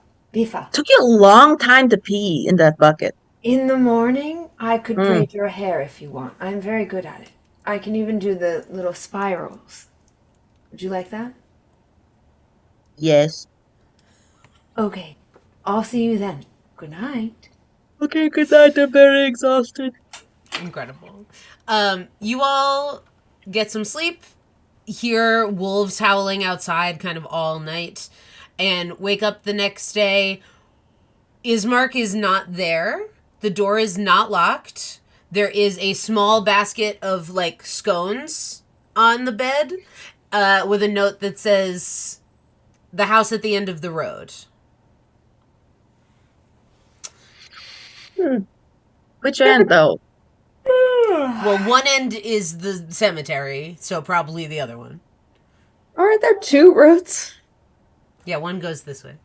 Took you a long time to pee in that bucket. In the morning, I could braid your hair if you want. I'm very good at it. I can even do the little spirals. Would you like that? Yes. Okay. I'll see you then. Good night. Okay, good night. I'm very exhausted. Incredible. You all get some sleep, hear wolves howling outside kind of all night, and wake up the next day. Ismark is not there. The door is not locked. There is a small basket of, like, scones on the bed with a note that says, "The house at the end of the road." Which end, though? Well, one end is the cemetery, so probably the other one. Aren't there two roads? Yeah, one goes this way.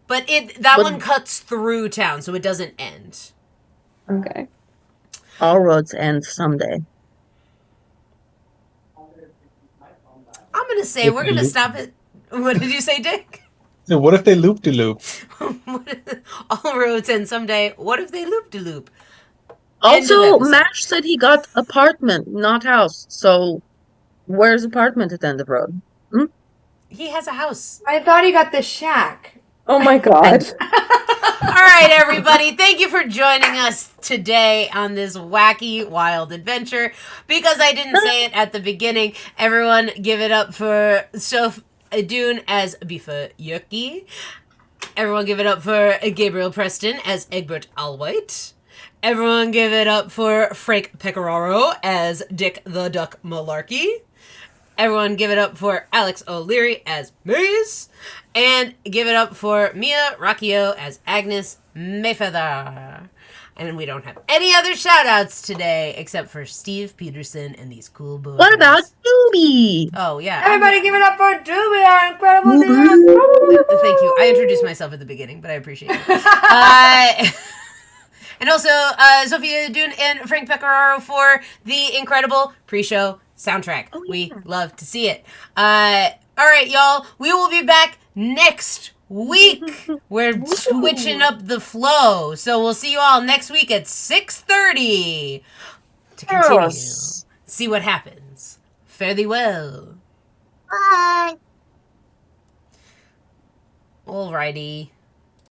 But that one cuts through town, so it doesn't end. Okay. All roads end someday. I'm going to say we're going to stop it. What did you say, Dick? So what if they loop-de-loop? All roads end someday. What if they loop-de-loop? Also, Mash said he got apartment, not house. So, where's apartment at the end of the road? He has a house. I thought he got the shack. Oh my god. All right, everybody. Thank you for joining us today on this wacky, wild adventure. Because I didn't say it at the beginning, everyone give it up for Soph Adun as Bifa Yuki. Everyone give it up for Gabriel Preston as Egbert Alwhite. Everyone give it up for Frank Pecoraro as Dick the Duck Malarkey. Everyone give it up for Alex O'Leary as Maze. And give it up for Mia Rocchio as Agnes Mayfeather. And we don't have any other shout-outs today except for Steve Peterson and these cool boys. What about Doobie? Oh, yeah. Everybody give it up for Doobie, our incredible DM. Thank you. I introduced myself at the beginning, but I appreciate it. And also, Sophia Dune and Frank Pecoraro for the incredible pre-show soundtrack. Oh, yeah. We love to see it. All right, y'all. We will be back next week. We're switching up the flow. So we'll see you all next week at 6:30 to continue. Yes. see what happens. Fare thee well. Bye. Alrighty.